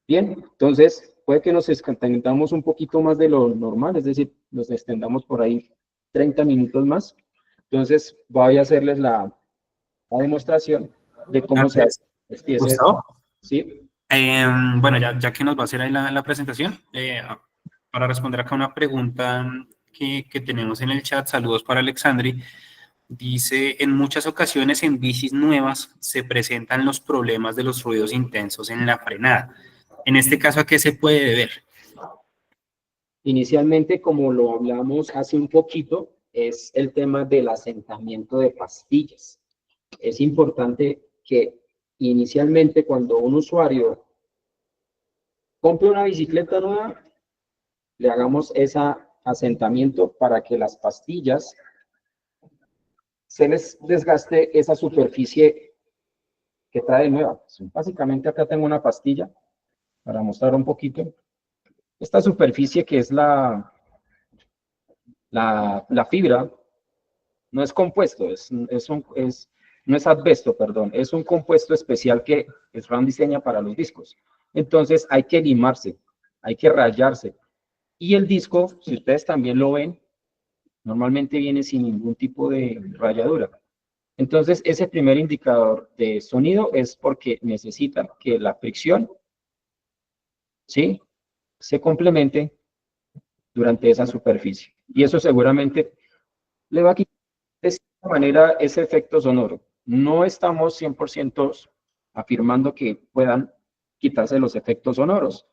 Bien, entonces puede que nos extendamos un poquito más de lo normal, es decir, nos extendamos por ahí 30 minutos más. Entonces voy a hacerles la demostración de cómo se Antes, hace. Empiece, Gustavo, ¿sí? bueno, ya que nos va a hacer ahí la presentación, para responder acá una pregunta que tenemos en el chat, saludos para Alexandri. Dice, en muchas ocasiones en bicis nuevas se presentan los problemas de los ruidos intensos en la frenada. En este caso, ¿a qué se puede deber? Inicialmente, como lo hablamos hace un poquito, es el tema del asentamiento de pastillas. Es importante que inicialmente cuando un usuario compre una bicicleta nueva, le hagamos ese asentamiento para que las pastillas se les desgaste esa superficie que trae nueva. Básicamente acá tengo una pastilla para mostrar un poquito. Esta superficie que es la fibra, no es compuesto, no es asbesto, perdón, es un compuesto especial que SRAM diseña para los discos. Entonces hay que limarse, hay que rayarse. Y el disco, si ustedes también lo ven, normalmente viene sin ningún tipo de rayadura. Entonces, ese primer indicador de sonido es porque necesita que la fricción, ¿sí?, se complemente durante esa superficie. Y eso seguramente le va a quitar de cierta manera ese efecto sonoro. No estamos 100% afirmando que puedan quitarse los efectos sonoros.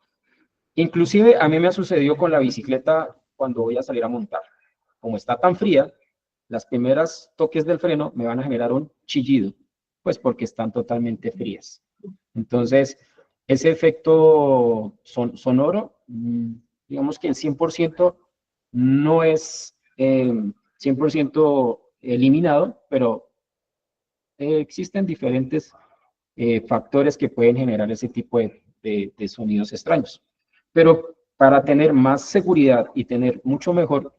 Inclusive a mí me ha sucedido con la bicicleta cuando voy a salir a montar. Como está tan fría, las primeras toques del freno me van a generar un chillido, pues porque están totalmente frías. Entonces, ese efecto sonoro, digamos que en 100% no es 100% eliminado, pero existen diferentes factores que pueden generar ese tipo de sonidos extraños. Pero para tener más seguridad y tener mucho mejor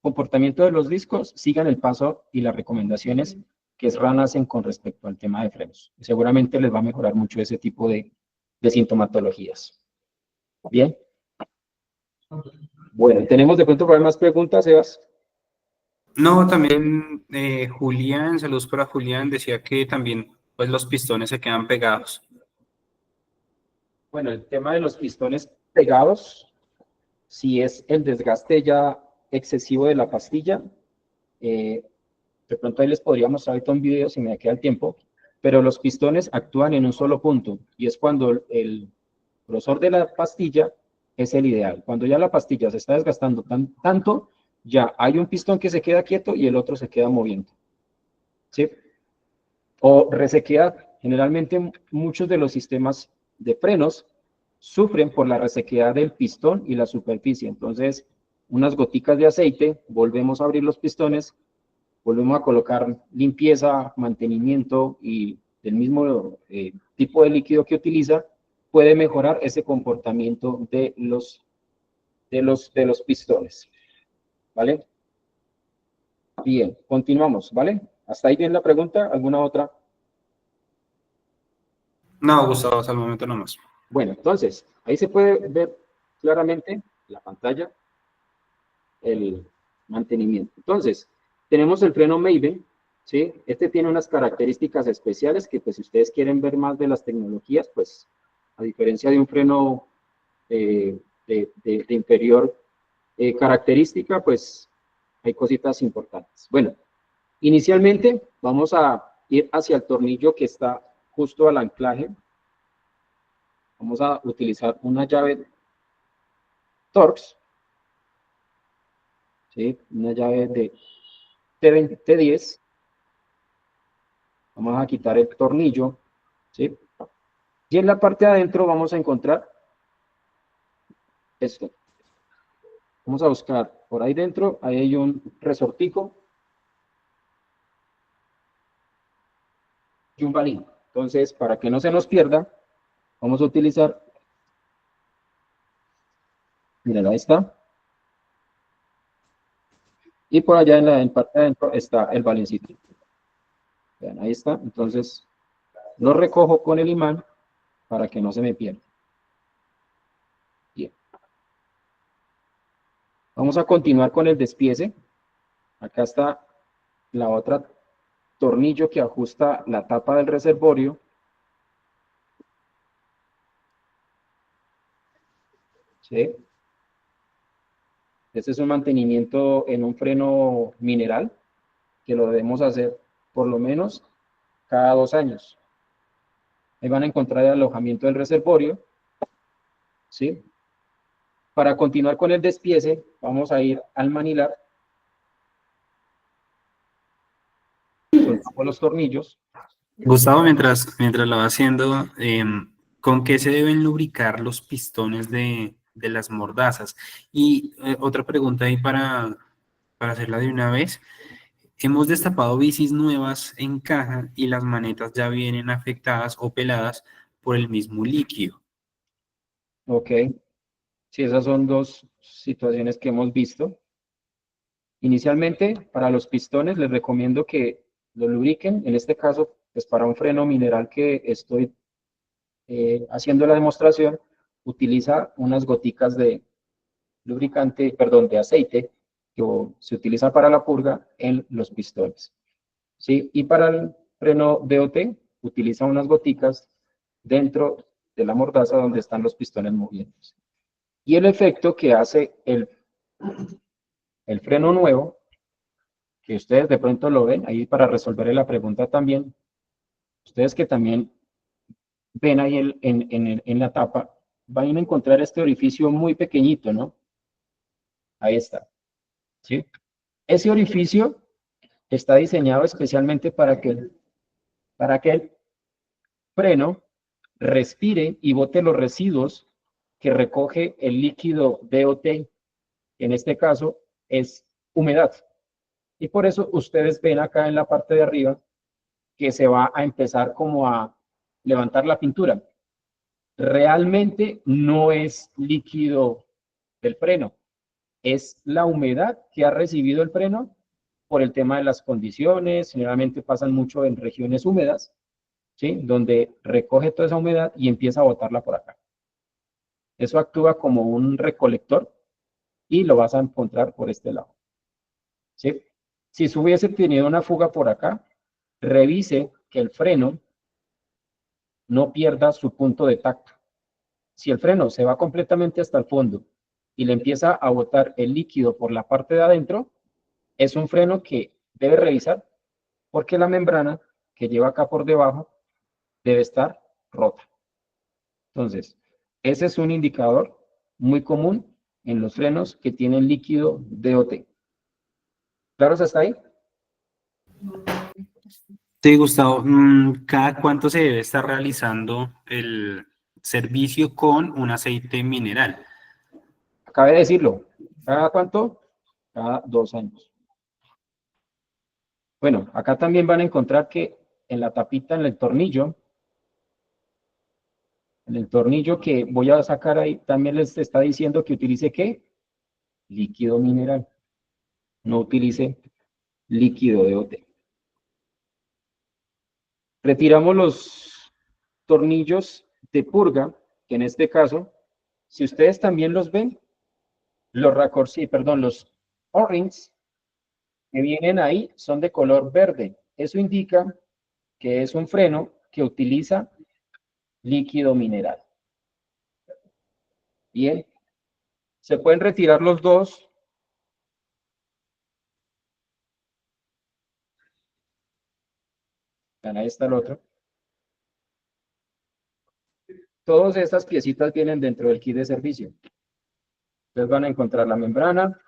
comportamiento de los discos, sigan el paso y las recomendaciones que SRAM hacen con respecto al tema de frenos. Seguramente les va a mejorar mucho ese tipo de sintomatologías. Bien. Bueno, tenemos de pronto por ahí más preguntas, Sebas. No, también Julián, saludos para Julián, decía que también pues los pistones se quedan pegados. Bueno, el tema de los pistones pegados, si es el desgaste ya excesivo de la pastilla, de pronto ahí les podría mostrar ahorita un video si me queda el tiempo, pero los pistones actúan en un solo punto y es cuando el grosor de la pastilla es el ideal. Cuando ya la pastilla se está desgastando tanto, ya hay un pistón que se queda quieto y el otro se queda moviendo. ¿Sí? O resequedad. Generalmente muchos de los sistemas de frenos sufren por la resequedad del pistón y la superficie. Entonces, unas goticas de aceite, volvemos a abrir los pistones, volvemos a colocar limpieza, mantenimiento y del mismo tipo de líquido que utiliza, puede mejorar ese comportamiento de los pistones. ¿Vale? Bien, continuamos, ¿vale? ¿Hasta ahí bien la pregunta? ¿Alguna otra? No, Gustavo, hasta el momento no más. Bueno, entonces, ahí se puede ver claramente la pantalla, el mantenimiento. Entonces, tenemos el freno Maven, ¿sí? Este tiene unas características especiales que, pues, si ustedes quieren ver más de las tecnologías, pues, a diferencia de un freno de inferior característica, pues, hay cositas importantes. Bueno, inicialmente vamos a ir hacia el tornillo que está justo al anclaje. Vamos a utilizar una llave Torx, ¿sí? Una llave de T10. Vamos a quitar el tornillo, ¿sí? Y en la parte de adentro vamos a encontrar esto. Vamos a buscar por ahí dentro, ahí hay un resortico y un balín. Entonces, para que no se nos pierda, vamos a utilizar, miren, ahí está. Y por allá en parte de adentro está el balincito. Vean, ahí está. Entonces, lo recojo con el imán para que no se me pierda. Bien. Vamos a continuar con el despiece. Acá está la otra tornillo que ajusta la tapa del reservorio. ¿Sí? Este es un mantenimiento en un freno mineral que lo debemos hacer por lo menos cada 2 años. Ahí van a encontrar el alojamiento del reservorio. ¿Sí? Para continuar con el despiece, vamos a ir al manilar. Soltamos los tornillos. Gustavo, mientras lo va haciendo, ¿con qué se deben lubricar los pistones de las mordazas? Y otra pregunta ahí para hacerla de una vez. Hemos destapado bicis nuevas en caja y las manetas ya vienen afectadas o peladas por el mismo líquido. Ok. Sí, esas son dos situaciones que hemos visto. Inicialmente, para los pistones les recomiendo que lo lubriquen. En este caso, pues para un freno mineral que estoy haciendo la demostración, utiliza unas goticas de lubricante, perdón, de aceite que se utiliza para la purga en los pistones. ¿Sí? Y para el freno DOT, utiliza unas goticas dentro de la mordaza donde están los pistones moviéndose. Y el efecto que hace el freno nuevo, que ustedes de pronto lo ven, ahí para resolver la pregunta también, ustedes que también ven ahí en la tapa, van a encontrar este orificio muy pequeñito, ¿no? Ahí está, ¿sí? Ese orificio está diseñado especialmente para que el freno respire y bote los residuos que recoge el líquido DOT, en este caso es humedad. Y por eso ustedes ven acá en la parte de arriba que se va a empezar como a levantar la pintura. Realmente no es líquido del freno, es la humedad que ha recibido el freno por el tema de las condiciones. Generalmente pasan mucho en regiones húmedas, ¿sí? Donde recoge toda esa humedad y empieza a botarla por acá. Eso actúa como un recolector y lo vas a encontrar por este lado, ¿sí? Si se hubiese tenido una fuga por acá, revise que el freno no pierda su punto de tacto. Si el freno se va completamente hasta el fondo y le empieza a botar el líquido por la parte de adentro, es un freno que debe revisar porque la membrana que lleva acá por debajo debe estar rota. Entonces, ese es un indicador muy común en los frenos que tienen líquido DOT. ¿Claros hasta ahí? Sí, Gustavo, ¿cada cuánto se debe estar realizando el servicio con un aceite mineral? Acabé de decirlo. ¿Cada cuánto? Cada 2 años. Bueno, acá también van a encontrar que en la tapita, en el tornillo que voy a sacar ahí, también les está diciendo que utilice ¿qué? Líquido mineral. No utilice líquido DOT. Retiramos los tornillos de purga, que en este caso, si ustedes también los ven, los raccords, sí, perdón, los O-rings que vienen ahí son de color verde. Eso indica que es un freno que utiliza líquido mineral. Bien, se pueden retirar los dos. Ahí está el otro. Todas estas piecitas vienen dentro del kit de servicio. Ustedes van a encontrar la membrana,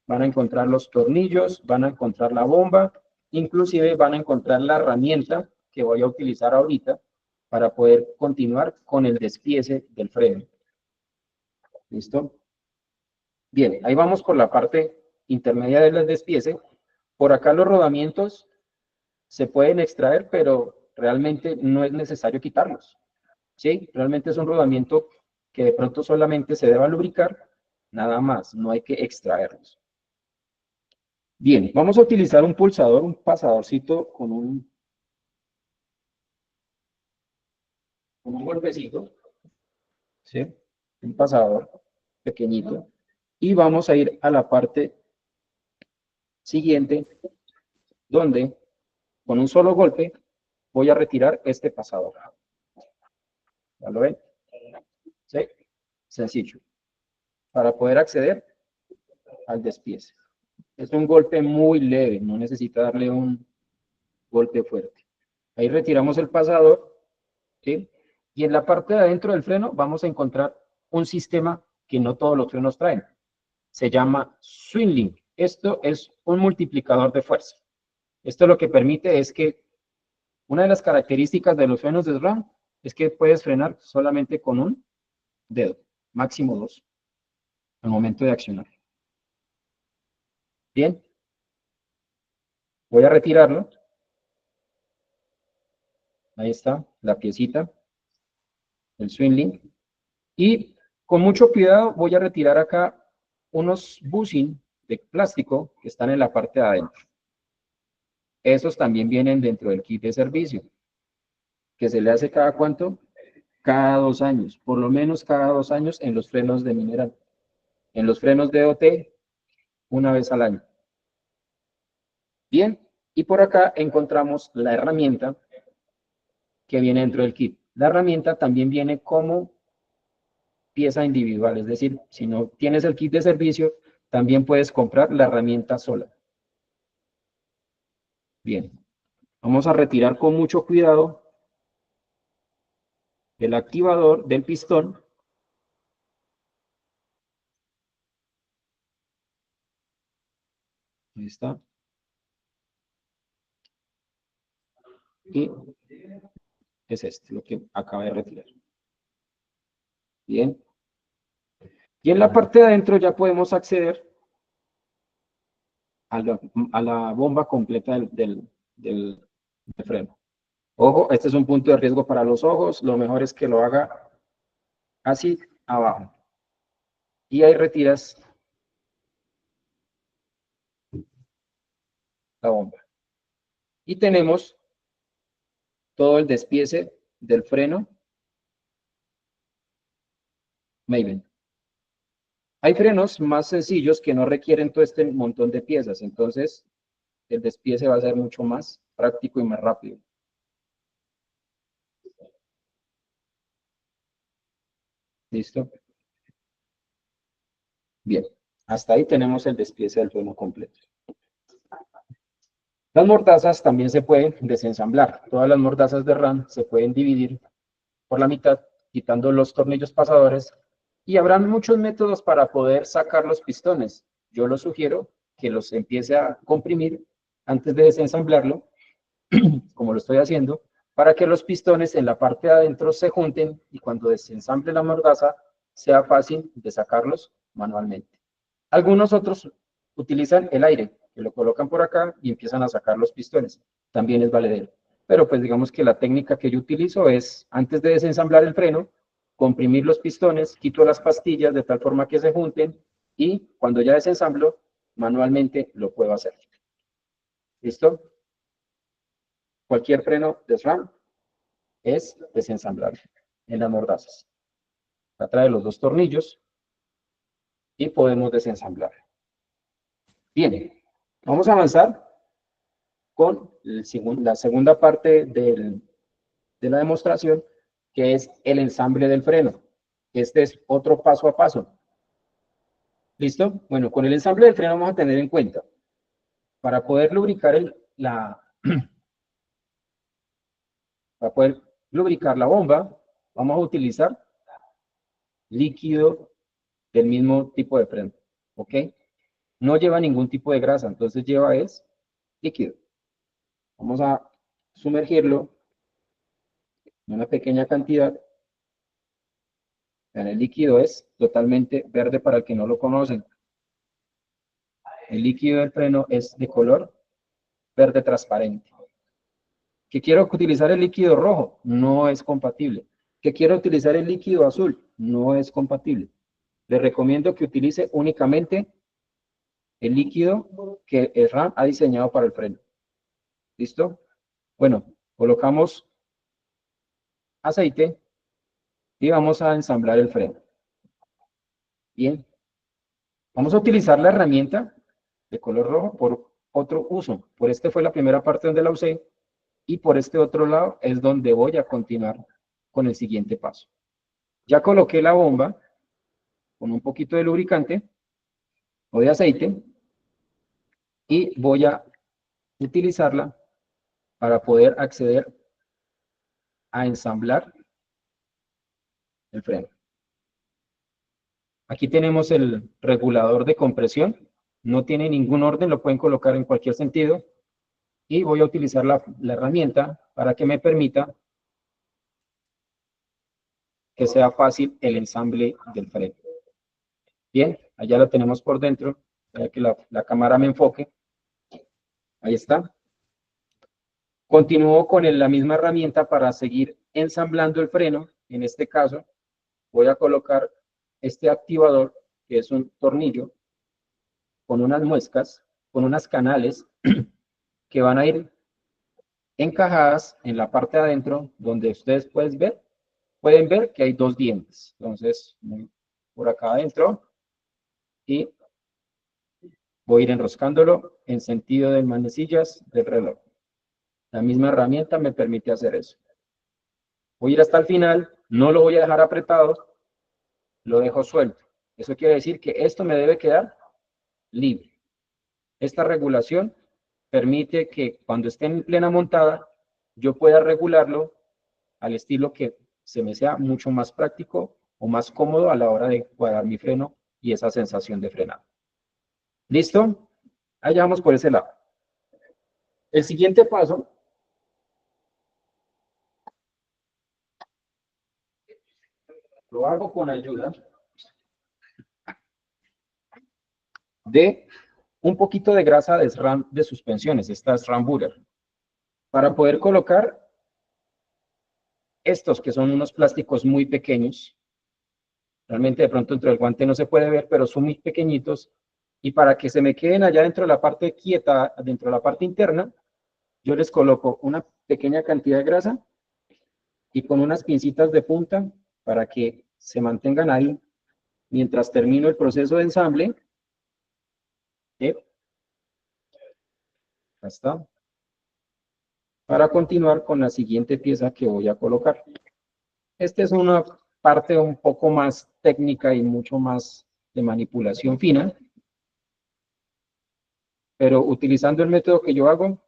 van a encontrar los tornillos, van a encontrar la bomba, inclusive van a encontrar la herramienta que voy a utilizar ahorita para poder continuar con el despiece del freno. ¿Listo? Bien, ahí vamos por la parte intermedia del despiece. Por acá los rodamientos se pueden extraer, pero realmente no es necesario quitarlos. ¿Sí? Realmente es un rodamiento que de pronto solamente se deba lubricar, nada más, no hay que extraerlos. Bien, vamos a utilizar un pulsador, un pasadorcito con un golpecito, ¿sí? Un pasador pequeñito. Y vamos a ir a la parte siguiente, donde con un solo golpe voy a retirar este pasador. ¿Ya lo ven? ¿Sí? Sencillo. Para poder acceder al despiece. Es un golpe muy leve, no necesita darle un golpe fuerte. Ahí retiramos el pasador, ¿sí? Y en la parte de adentro del freno vamos a encontrar un sistema que no todos los frenos traen. Se llama Swing Link. Esto es un multiplicador de fuerza. Esto lo que permite es que una de las características de los frenos de SRAM es que puedes frenar solamente con un dedo, máximo dos, al momento de accionar. Bien, voy a retirarlo. Ahí está la piecita, el Swing Link. Y con mucho cuidado voy a retirar acá unos bushing de plástico que están en la parte de adentro. Esos también vienen dentro del kit de servicio, que se le hace cada cuánto, cada 2 años, por lo menos cada 2 años en los frenos de mineral. En los frenos de OT, una vez al año. Bien, y por acá encontramos la herramienta que viene dentro del kit. La herramienta también viene como pieza individual, es decir, si no tienes el kit de servicio, también puedes comprar la herramienta sola. Bien, vamos a retirar con mucho cuidado el activador del pistón. Ahí está. Y es este, lo que acaba de retirar. Bien. Y en la parte de adentro ya podemos acceder a la bomba completa del freno. Ojo, este es un punto de riesgo para los ojos. Lo mejor es que lo haga así abajo. Y ahí retiras la bomba. Y tenemos todo el despiece del freno Maven. Hay frenos más sencillos que no requieren todo este montón de piezas, entonces el despiece va a ser mucho más práctico y más rápido. ¿Listo? Bien, hasta ahí tenemos el despiece del freno completo. Las mordazas también se pueden desensamblar. Todas las mordazas de RAM se pueden dividir por la mitad, quitando los tornillos pasadores, y habrán muchos métodos para poder sacar los pistones. Yo lo sugiero que los empiece a comprimir antes de desensamblarlo, como lo estoy haciendo, para que los pistones en la parte de adentro se junten y cuando desensamble la mordaza sea fácil de sacarlos manualmente. Algunos otros utilizan el aire, que lo colocan por acá y empiezan a sacar los pistones. También es valedero. Pero pues digamos que la técnica que yo utilizo es, antes de desensamblar el freno, comprimir los pistones, quito las pastillas de tal forma que se junten y cuando ya desensamblo, manualmente lo puedo hacer. ¿Listo? Cualquier freno de SRAM es desensamblar en las mordazas. Atrae los dos tornillos y podemos desensamblar. Bien, vamos a avanzar con la segunda parte de la demostración, que es el ensamble del freno. Este es otro paso a paso. ¿Listo? Bueno, con el ensamble del freno vamos a tener en cuenta, para poder lubricar para poder lubricar la bomba, vamos a utilizar líquido del mismo tipo de freno, ¿ok? No lleva ningún tipo de grasa, entonces lleva es líquido. Vamos a sumergirlo en una pequeña cantidad. El líquido es totalmente verde para el que no lo conocen. El líquido del freno es de color verde transparente. ¿Que quiero utilizar el líquido rojo? No es compatible. ¿Que quiero utilizar el líquido azul? No es compatible. Les recomiendo que utilice únicamente el líquido que el RAM ha diseñado para el freno. ¿Listo? Bueno, colocamos aceite y vamos a ensamblar el freno. Bien. Vamos a utilizar la herramienta de color rojo por otro uso. Por este fue la primera parte donde la usé y por este otro lado es donde voy a continuar con el siguiente paso. Ya coloqué la bomba con un poquito de lubricante o de aceite y voy a utilizarla para poder acceder a ensamblar el freno. Aquí tenemos el regulador de compresión. No tiene ningún orden, lo pueden colocar en cualquier sentido. Y voy a utilizar la herramienta para que me permita que sea fácil el ensamble del freno. Bien, allá lo tenemos por dentro, para que la cámara me enfoque. Ahí está. Continúo con la misma herramienta para seguir ensamblando el freno. En este caso, voy a colocar este activador, que es un tornillo, con unas muescas, con unas canales, que van a ir encajadas en la parte de adentro, donde ustedes pueden ver que hay dos dientes. Entonces, por acá adentro, y voy a ir enroscándolo en sentido de manecillas del reloj. La misma herramienta me permite hacer eso. Voy a ir hasta el final, no lo voy a dejar apretado, lo dejo suelto. Eso quiere decir que esto me debe quedar libre. Esta regulación permite que cuando esté en plena montada, yo pueda regularlo al estilo que se me sea mucho más práctico o más cómodo a la hora de cuadrar mi freno y esa sensación de frenado. ¿Listo? Allá vamos por ese lado. El siguiente paso lo hago con ayuda de un poquito de grasa de SRAM de suspensiones, esta SRAM Butter, para poder colocar estos que son unos plásticos muy pequeños. Realmente de pronto dentro del guante no se puede ver, pero son muy pequeñitos. Y para que se me queden allá dentro de la parte quieta, dentro de la parte interna, yo les coloco una pequeña cantidad de grasa y con unas pincitas de punta para que se mantengan ahí mientras termino el proceso de ensamble. Ahí está. Para continuar con la siguiente pieza que voy a colocar. Esta es una parte un poco más técnica y mucho más de manipulación fina, pero utilizando el método que yo hago,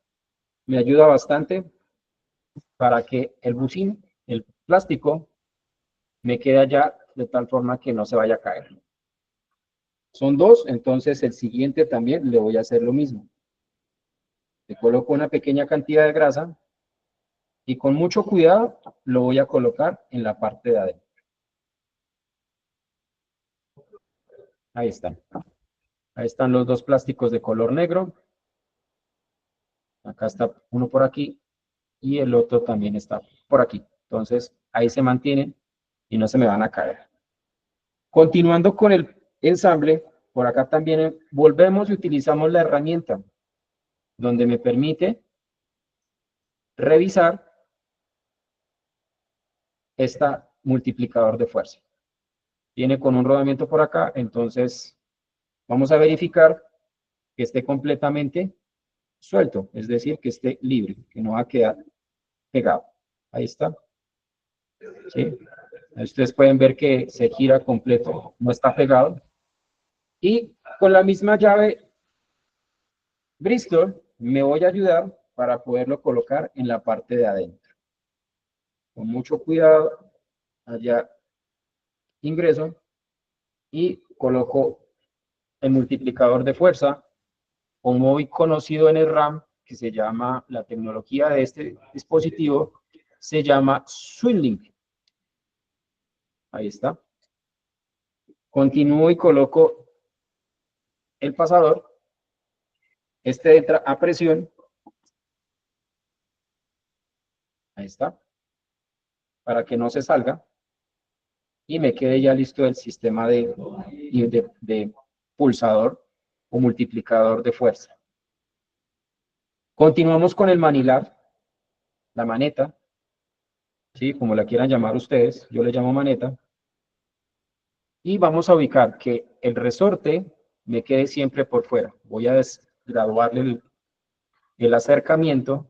me ayuda bastante para que el bucín, el plástico, me quede allá de tal forma que no se vaya a caer. Son dos, entonces el siguiente también le voy a hacer lo mismo. Le coloco una pequeña cantidad de grasa y con mucho cuidado lo voy a colocar en la parte de adentro. Ahí están. Ahí están los dos plásticos de color negro. Acá está uno por aquí y el otro también está por aquí. Entonces, ahí se mantienen y no se me van a caer. Continuando con el ensamble, por acá también volvemos y utilizamos la herramienta donde me permite revisar este multiplicador de fuerza. Viene con un rodamiento por acá, entonces vamos a verificar que esté completamente suelto, es decir, que esté libre, que no va a quedar pegado. Ahí está. ¿Sí? Ustedes pueden ver que se gira completo, no está pegado. Y con la misma llave Bristol me voy a ayudar para poderlo colocar en la parte de adentro. Con mucho cuidado, allá ingreso y coloco el multiplicador de fuerza, o muy conocido en el RAM, que se llama, la tecnología de este dispositivo, se llama SwingLink. Ahí está. Continúo y coloco el pasador Este entra a presión. Ahí está. Para que no se salga. Y me quede ya listo el sistema de pulsador o multiplicador de fuerza. Continuamos con el manilar, la maneta, ¿sí? Como la quieran llamar ustedes, yo le llamo maneta. Y vamos a ubicar que el resorte me quede siempre por fuera. Voy a desgraduarle el acercamiento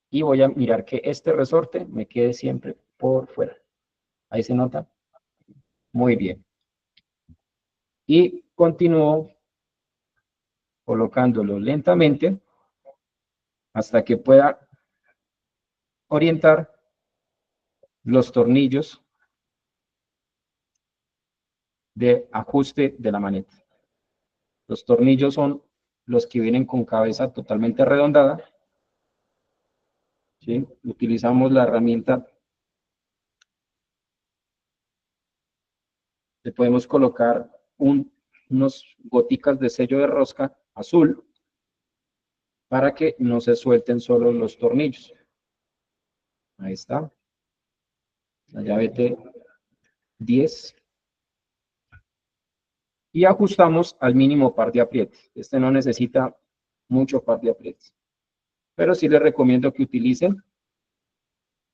y voy a mirar que este resorte me quede siempre por fuera. Ahí se nota. Muy bien. Y continúo colocándolo lentamente hasta que pueda orientar los tornillos de ajuste de la maneta. Los tornillos son los que vienen con cabeza totalmente redondada, ¿sí? Utilizamos la herramienta, le podemos colocar unos goticas de sello de rosca azul para que no se suelten solo los tornillos. Ahí está. La llave T10. Y ajustamos al mínimo par de aprietes. Este no necesita mucho par de aprietes. Pero sí les recomiendo que utilicen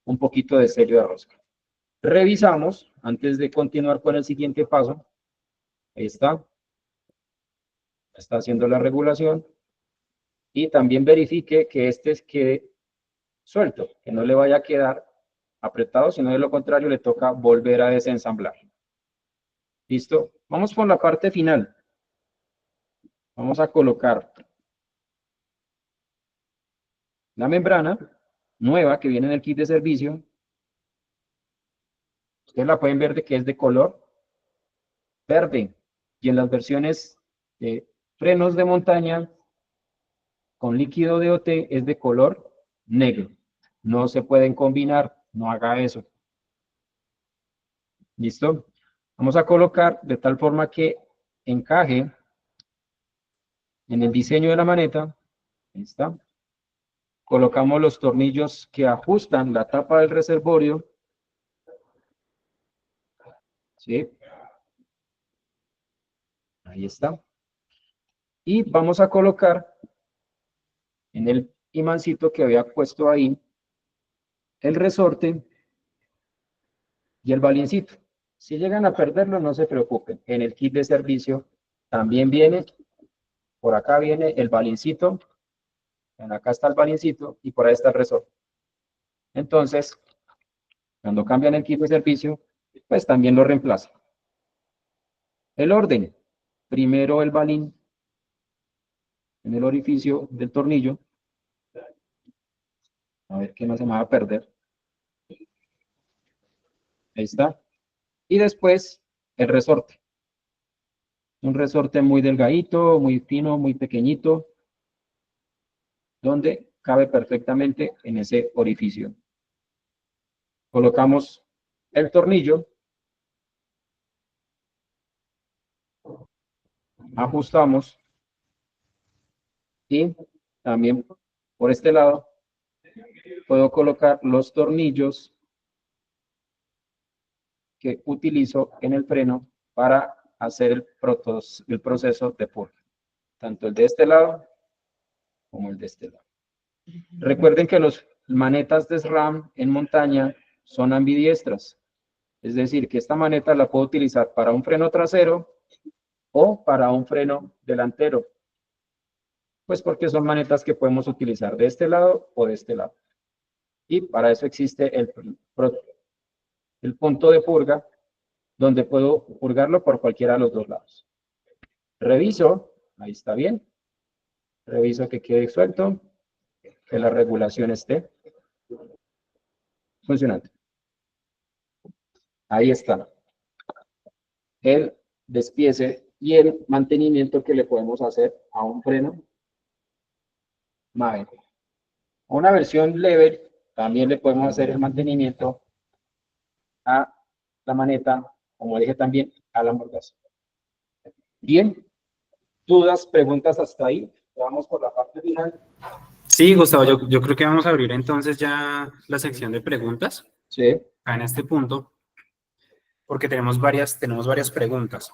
un poquito de sello de rosca. Revisamos, antes de continuar con el siguiente paso. Ahí está. Está haciendo la regulación. Y también verifique que este quede suelto, que no le vaya a quedar apretado, sino de lo contrario le toca volver a desensamblar. ¿Listo? Vamos por la parte final. Vamos a colocar la membrana nueva que viene en el kit de servicio. Ustedes la pueden ver de que es de color verde. Y en las versiones de frenos de montaña con líquido DOT es de color negro. No se pueden combinar, no haga eso. ¿Listo? Vamos a colocar de tal forma que encaje en el diseño de la maneta. Ahí está. Colocamos los tornillos que ajustan la tapa del reservorio. ¿Sí? Ahí está. Y vamos a colocar en el imancito que había puesto ahí el resorte y el balincito. Si llegan a perderlo, no se preocupen. En el kit de servicio también viene, por acá viene el balincito, acá está el balincito y por ahí está el resorte. Entonces, cuando cambian el kit de servicio, pues también lo reemplaza. El orden, primero el balín en el orificio del tornillo. A ver que no se me va a perder. Ahí está. Y después el resorte. Un resorte muy delgadito, muy fino, muy pequeñito, donde cabe perfectamente en ese orificio. Colocamos el tornillo, ajustamos y también por este lado puedo colocar los tornillos que utilizo en el freno para hacer el proceso de purga, tanto el de este lado como el de este lado. Recuerden que los manetas de SRAM en montaña son ambidiestras, es decir, que esta maneta la puedo utilizar para un freno trasero o para un freno delantero, pues porque son manetas que podemos utilizar de este lado o de este lado. Y para eso existe el punto de purga, donde puedo purgarlo por cualquiera de los dos lados. Reviso, ahí está bien. Reviso que quede suelto, que la regulación esté funcionando. Ahí está el despiece y el mantenimiento que le podemos hacer a un freno Mave. A una versión level también le podemos hacer el mantenimiento a la maneta, como dije también, a la mordaza. Bien, ¿Dudas, preguntas hasta ahí? Vamos por la parte final. Sí, Gustavo, yo creo que vamos a abrir entonces ya la sección de preguntas Sí. en este punto, porque tenemos varias preguntas.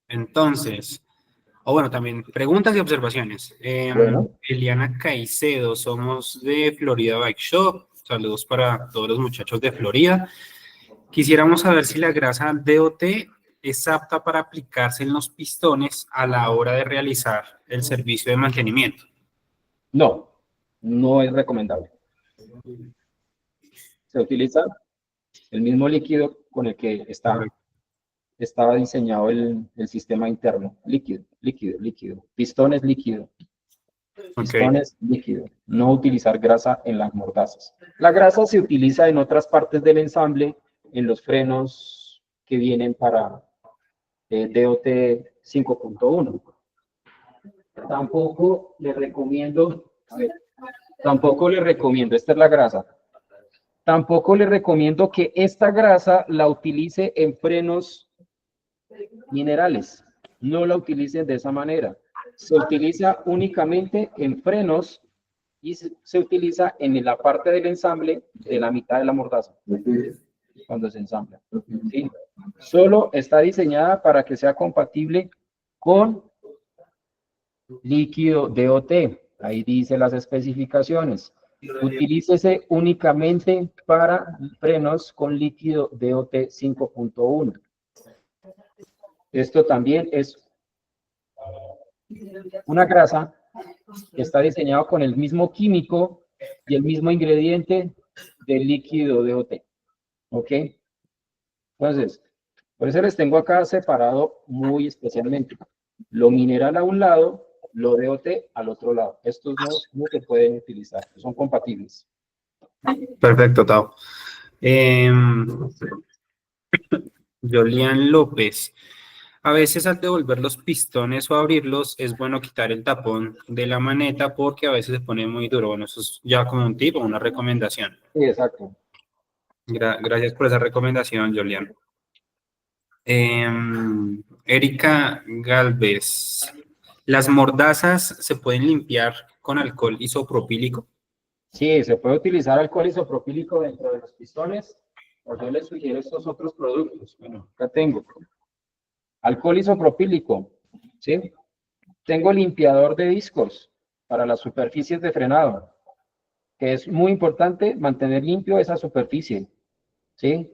Entonces, o bueno, también preguntas y observaciones. Bueno. Eliana Caicedo, somos de Florida Bike Shop. Saludos para todos los muchachos de Florida. Quisiéramos saber si la grasa DOT es apta para aplicarse en los pistones a la hora de realizar el servicio de mantenimiento. No, no es recomendable. Se utiliza el mismo líquido con el que estaba diseñado el sistema interno. Líquido. Pistón es líquido. Ok, Pistones líquido. No utilizar grasa en las mordazas. La grasa se utiliza en otras partes del ensamble, en los frenos que vienen para DOT 5.1. Tampoco le recomiendo, esta es la grasa. Tampoco le recomiendo que esta grasa la utilice en frenos minerales. No la utilicen de esa manera. Se utiliza únicamente en frenos y se utiliza en la parte del ensamble de la mitad de la mordaza, cuando se ensambla. ¿Sí? Solo está diseñada para que sea compatible con líquido DOT. Ahí dice las especificaciones. Utilícese únicamente para frenos con líquido DOT 5.1. Esto también es una grasa que está diseñado con el mismo químico y el mismo ingrediente del líquido DOT. ¿Ok? Entonces, por eso les tengo acá separado muy especialmente. Lo mineral a un lado, lo DOT al otro lado. Estos no se pueden utilizar, son compatibles. perfecto, Tao. Jolian López. A veces al devolver los pistones o abrirlos es bueno quitar el tapón de la maneta porque a veces se pone muy duro. Bueno, eso es ya como un tip o una recomendación. Sí, exacto. Gracias por esa recomendación, Jolian. Erika Galvez. ¿Las mordazas se pueden limpiar con alcohol isopropílico? Sí, se puede utilizar alcohol isopropílico dentro de los pistones, o yo les sugiero estos otros productos. Bueno, acá tengo alcohol isopropílico, ¿sí? Tengo limpiador de discos para las superficies de frenado, que es muy importante mantener limpio esa superficie, ¿sí?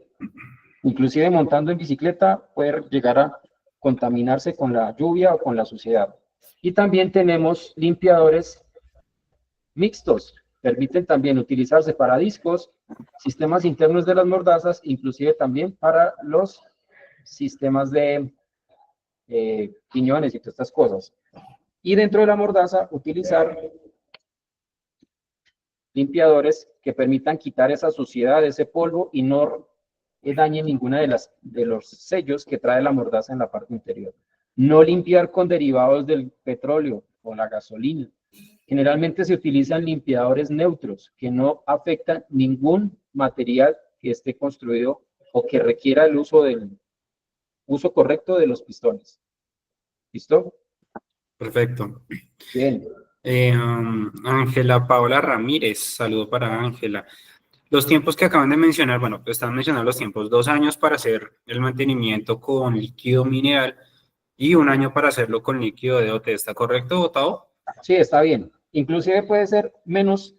Inclusive montando en bicicleta puede llegar a contaminarse con la lluvia o con la suciedad. Y también tenemos limpiadores mixtos, permiten también utilizarse para discos, sistemas internos de las mordazas, inclusive también para los sistemas de piñones y todas estas cosas. Y dentro de la mordaza, utilizar limpiadores que permitan quitar esa suciedad, ese polvo y no dañe ninguna de los sellos que trae la mordaza en la parte interior. No limpiar con derivados del petróleo o la gasolina. Generalmente se utilizan limpiadores neutros que no afectan ningún material que esté construido o que requiera el uso correcto de los pistones. ¿Listo? Perfecto. Bien. Ángela Paola Ramírez, saludo para Ángela. Los tiempos que acaban de mencionar, bueno, pues están mencionando los tiempos, 2 años para hacer el mantenimiento con líquido mineral y 1 año para hacerlo con líquido de DOT. ¿Está correcto, Tao? Sí, está bien. Inclusive puede ser menos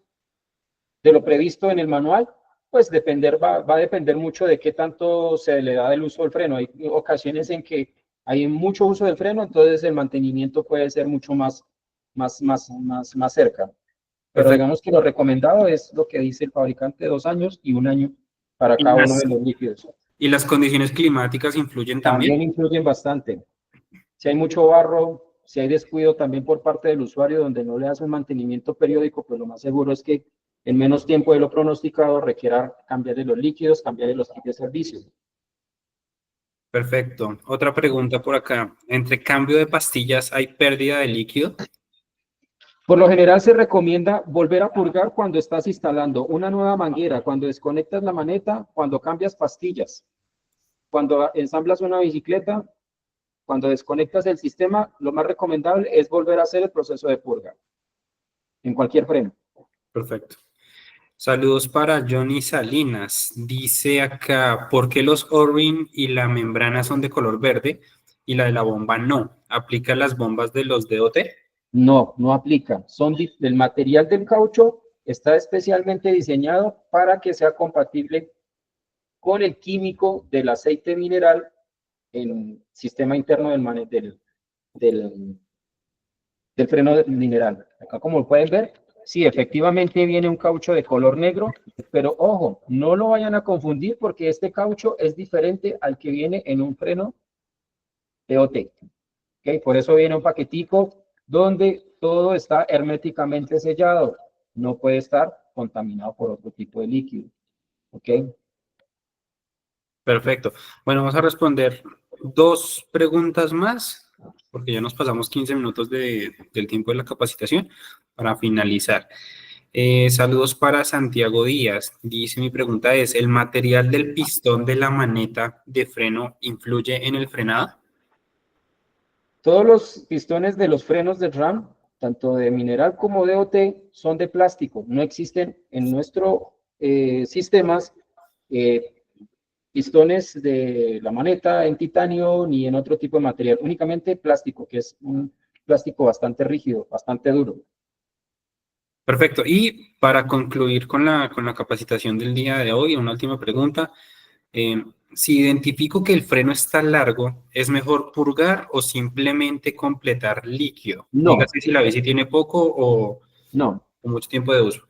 de lo previsto en el manual, pues va a depender mucho de qué tanto se le da del uso del freno. Hay ocasiones en que hay mucho uso del freno, entonces el mantenimiento puede ser mucho más cerca. Pero Perfecto. digamos que lo recomendado es lo que dice el fabricante, 2 años y 1 año para ¿Y cada uno de los líquidos. y las condiciones climáticas influyen también? También influyen bastante. Si hay mucho barro, si hay descuido también por parte del usuario donde no le hace un mantenimiento periódico, pues lo más seguro es que en menos tiempo de lo pronosticado requiera cambiar los líquidos, cambiar los kits de servicio. Perfecto. Otra pregunta por acá. ¿Entre cambio de pastillas hay pérdida de líquido? Por lo general se recomienda volver a purgar cuando estás instalando una nueva manguera, cuando desconectas la maneta, cuando cambias pastillas, cuando ensamblas una bicicleta, cuando desconectas el sistema, lo más recomendable es volver a hacer el proceso de purga en cualquier freno. Perfecto. Saludos para Johnny Salinas. Dice acá, ¿por qué los O-ring y la membrana son de color verde y la de la bomba no? ¿Aplica las bombas de los DOT? No, no aplica. El material del caucho está especialmente diseñado para que sea compatible con el químico del aceite mineral en sistema interno del, del freno mineral. Acá como pueden ver, sí, efectivamente viene un caucho de color negro, pero ojo, no lo vayan a confundir porque este caucho es diferente al que viene en un freno TOT. ¿Okay? Por eso viene un paquetico donde todo está herméticamente sellado. No puede estar contaminado por otro tipo de líquido. ¿Ok? Perfecto. Bueno, vamos a responder dos preguntas más, porque ya nos pasamos 15 minutos del tiempo de la capacitación para finalizar. Saludos para Santiago Díaz. Dice, mi pregunta es, ¿el material del pistón de la maneta de freno influye en el frenado? Todos los pistones de los frenos de RAM, tanto de mineral como de OT, son de plástico. No existen en nuestros sistemas pistones de la maneta en titanio ni en otro tipo de material. Únicamente plástico, que es un plástico bastante rígido, bastante duro. Perfecto. Y para concluir con la capacitación del día de hoy, una última pregunta. Si identifico que el freno está largo, ¿es mejor purgar o simplemente completar líquido? No, Dígase si la bici tiene poco no. o mucho tiempo de uso.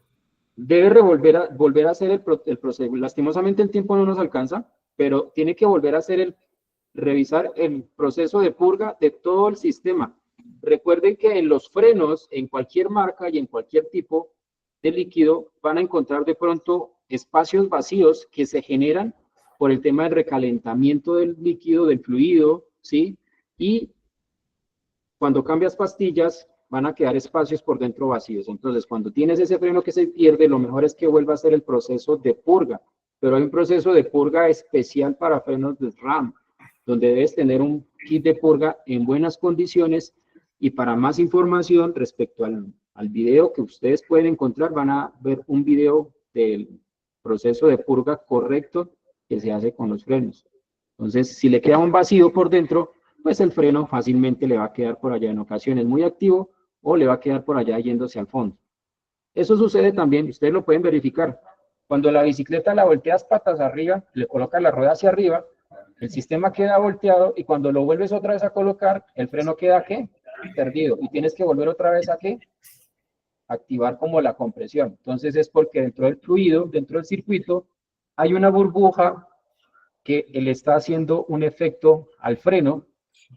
Debe volver a hacer el proceso. Lastimosamente el tiempo no nos alcanza, pero tiene que volver a hacer revisar el proceso de purga de todo el sistema. Recuerden que en los frenos, en cualquier marca y en cualquier tipo de líquido, van a encontrar de pronto espacios vacíos que se generan por el tema del recalentamiento del líquido, del fluido, ¿sí? Y cuando cambias pastillas, van a quedar espacios por dentro vacíos. Entonces, cuando tienes ese freno que se pierde, lo mejor es que vuelva a hacer el proceso de purga. Pero hay un proceso de purga especial para frenos de RAM, donde debes tener un kit de purga en buenas condiciones. Y para más información respecto al video que ustedes pueden encontrar, van a ver un video del proceso de purga correcto que se hace con los frenos. Entonces, si le queda un vacío por dentro, pues el freno fácilmente le va a quedar por allá en ocasiones muy activo o le va a quedar por allá yéndose al fondo. Eso sucede también, ustedes lo pueden verificar. Cuando la bicicleta la volteas patas arriba, le colocas la rueda hacia arriba, el sistema queda volteado y cuando lo vuelves otra vez a colocar, el freno queda ¿qué? Perdido. Y tienes que volver otra vez a ¿qué? Activar como la compresión. Entonces es porque dentro del fluido, dentro del circuito, hay una burbuja que le está haciendo un efecto al freno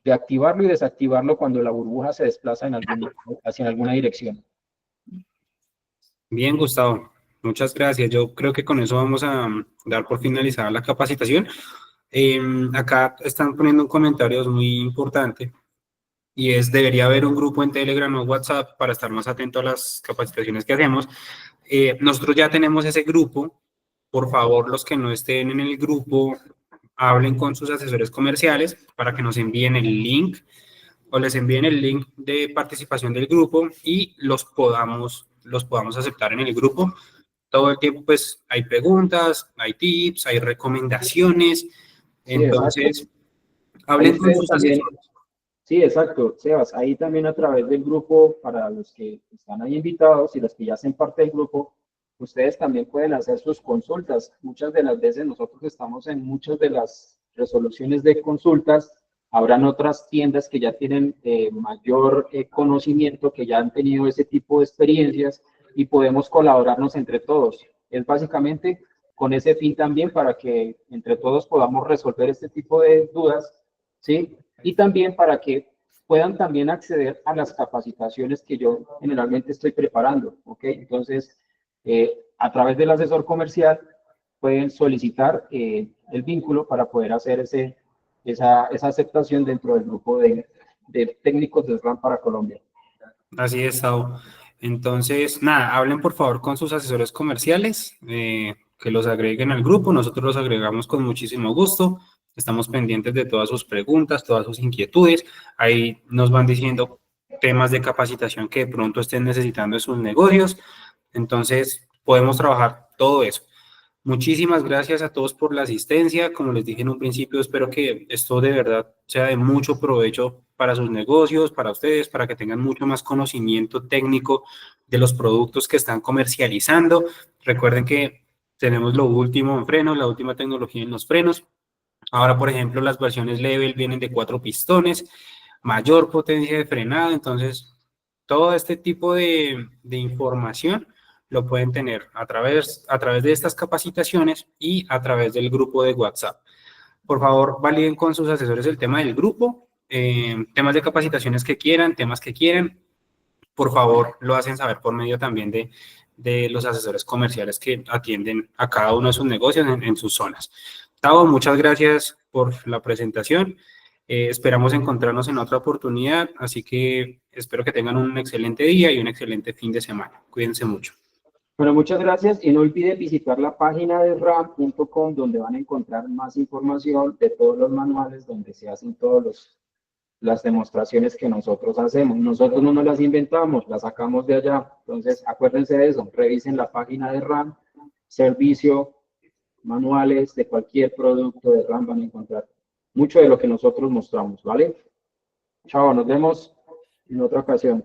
de activarlo y desactivarlo cuando la burbuja se desplaza hacia alguna dirección. Bien, Gustavo. Muchas gracias. Yo creo que con eso vamos a dar por finalizada la capacitación. Acá están poniendo un comentario muy importante y es, debería haber un grupo en Telegram o WhatsApp para estar más atento a las capacitaciones que hacemos. Nosotros ya tenemos ese grupo. Por favor, los que no estén en el grupo, hablen con sus asesores comerciales para que nos envíen el link o les envíen el link de participación del grupo y los podamos aceptar en el grupo. Todo el tiempo, pues, hay preguntas, hay tips, hay recomendaciones. Sí, exacto. Entonces, Ahí hablen con ustedes sus también, asesores. sí, exacto, Sebas, ahí también a través del grupo, para los que están ahí invitados y los que ya hacen parte del grupo, ustedes también pueden hacer sus consultas. Muchas de las veces nosotros estamos en muchas de las resoluciones de consultas, habrán otras tiendas que ya tienen mayor conocimiento, que ya han tenido ese tipo de experiencias y podemos colaborarnos entre todos. Es básicamente con ese fin también para que entre todos podamos resolver este tipo de dudas, ¿sí? Y también para que puedan también acceder a las capacitaciones que yo generalmente estoy preparando, ¿ok? Entonces, a través del asesor comercial pueden solicitar el vínculo para poder hacer esa aceptación dentro del grupo de técnicos de SRAM para Colombia. Así es, Sau. Entonces, nada, hablen por favor con sus asesores comerciales, que los agreguen al grupo, nosotros los agregamos con muchísimo gusto Estamos pendientes de todas sus preguntas, todas sus inquietudes. Ahí nos van diciendo temas de capacitación que de pronto estén necesitando en sus negocios. Entonces, podemos trabajar todo eso. Muchísimas gracias a todos por la asistencia. Como les dije en un principio, espero que esto de verdad sea de mucho provecho para sus negocios, para ustedes, para que tengan mucho más conocimiento técnico de los productos que están comercializando. Recuerden que tenemos lo último en frenos, la última tecnología en los frenos. Ahora, por ejemplo, las versiones Level vienen de 4 pistones, mayor potencia de frenado, entonces todo este tipo de información lo pueden tener a través de estas capacitaciones y a través del grupo de WhatsApp. Por favor, validen con sus asesores el tema del grupo, temas de capacitaciones que quieran, temas que quieran, por favor, lo hacen saber por medio también de los asesores comerciales que atienden a cada uno de sus negocios en sus zonas. Tavo, muchas gracias por la presentación. Esperamos encontrarnos en otra oportunidad, así que espero que tengan un excelente día y un excelente fin de semana. Cuídense mucho. Bueno, muchas gracias y no olviden visitar la página de ram.com donde van a encontrar más información de todos los manuales donde se hacen todas las demostraciones que nosotros hacemos. Nosotros no nos las inventamos, las sacamos de allá. Entonces, acuérdense de eso, revisen la página de RAM, servicio, manuales de cualquier producto de RAM van a encontrar mucho de lo que nosotros mostramos, ¿vale? Chao, nos vemos en otra ocasión.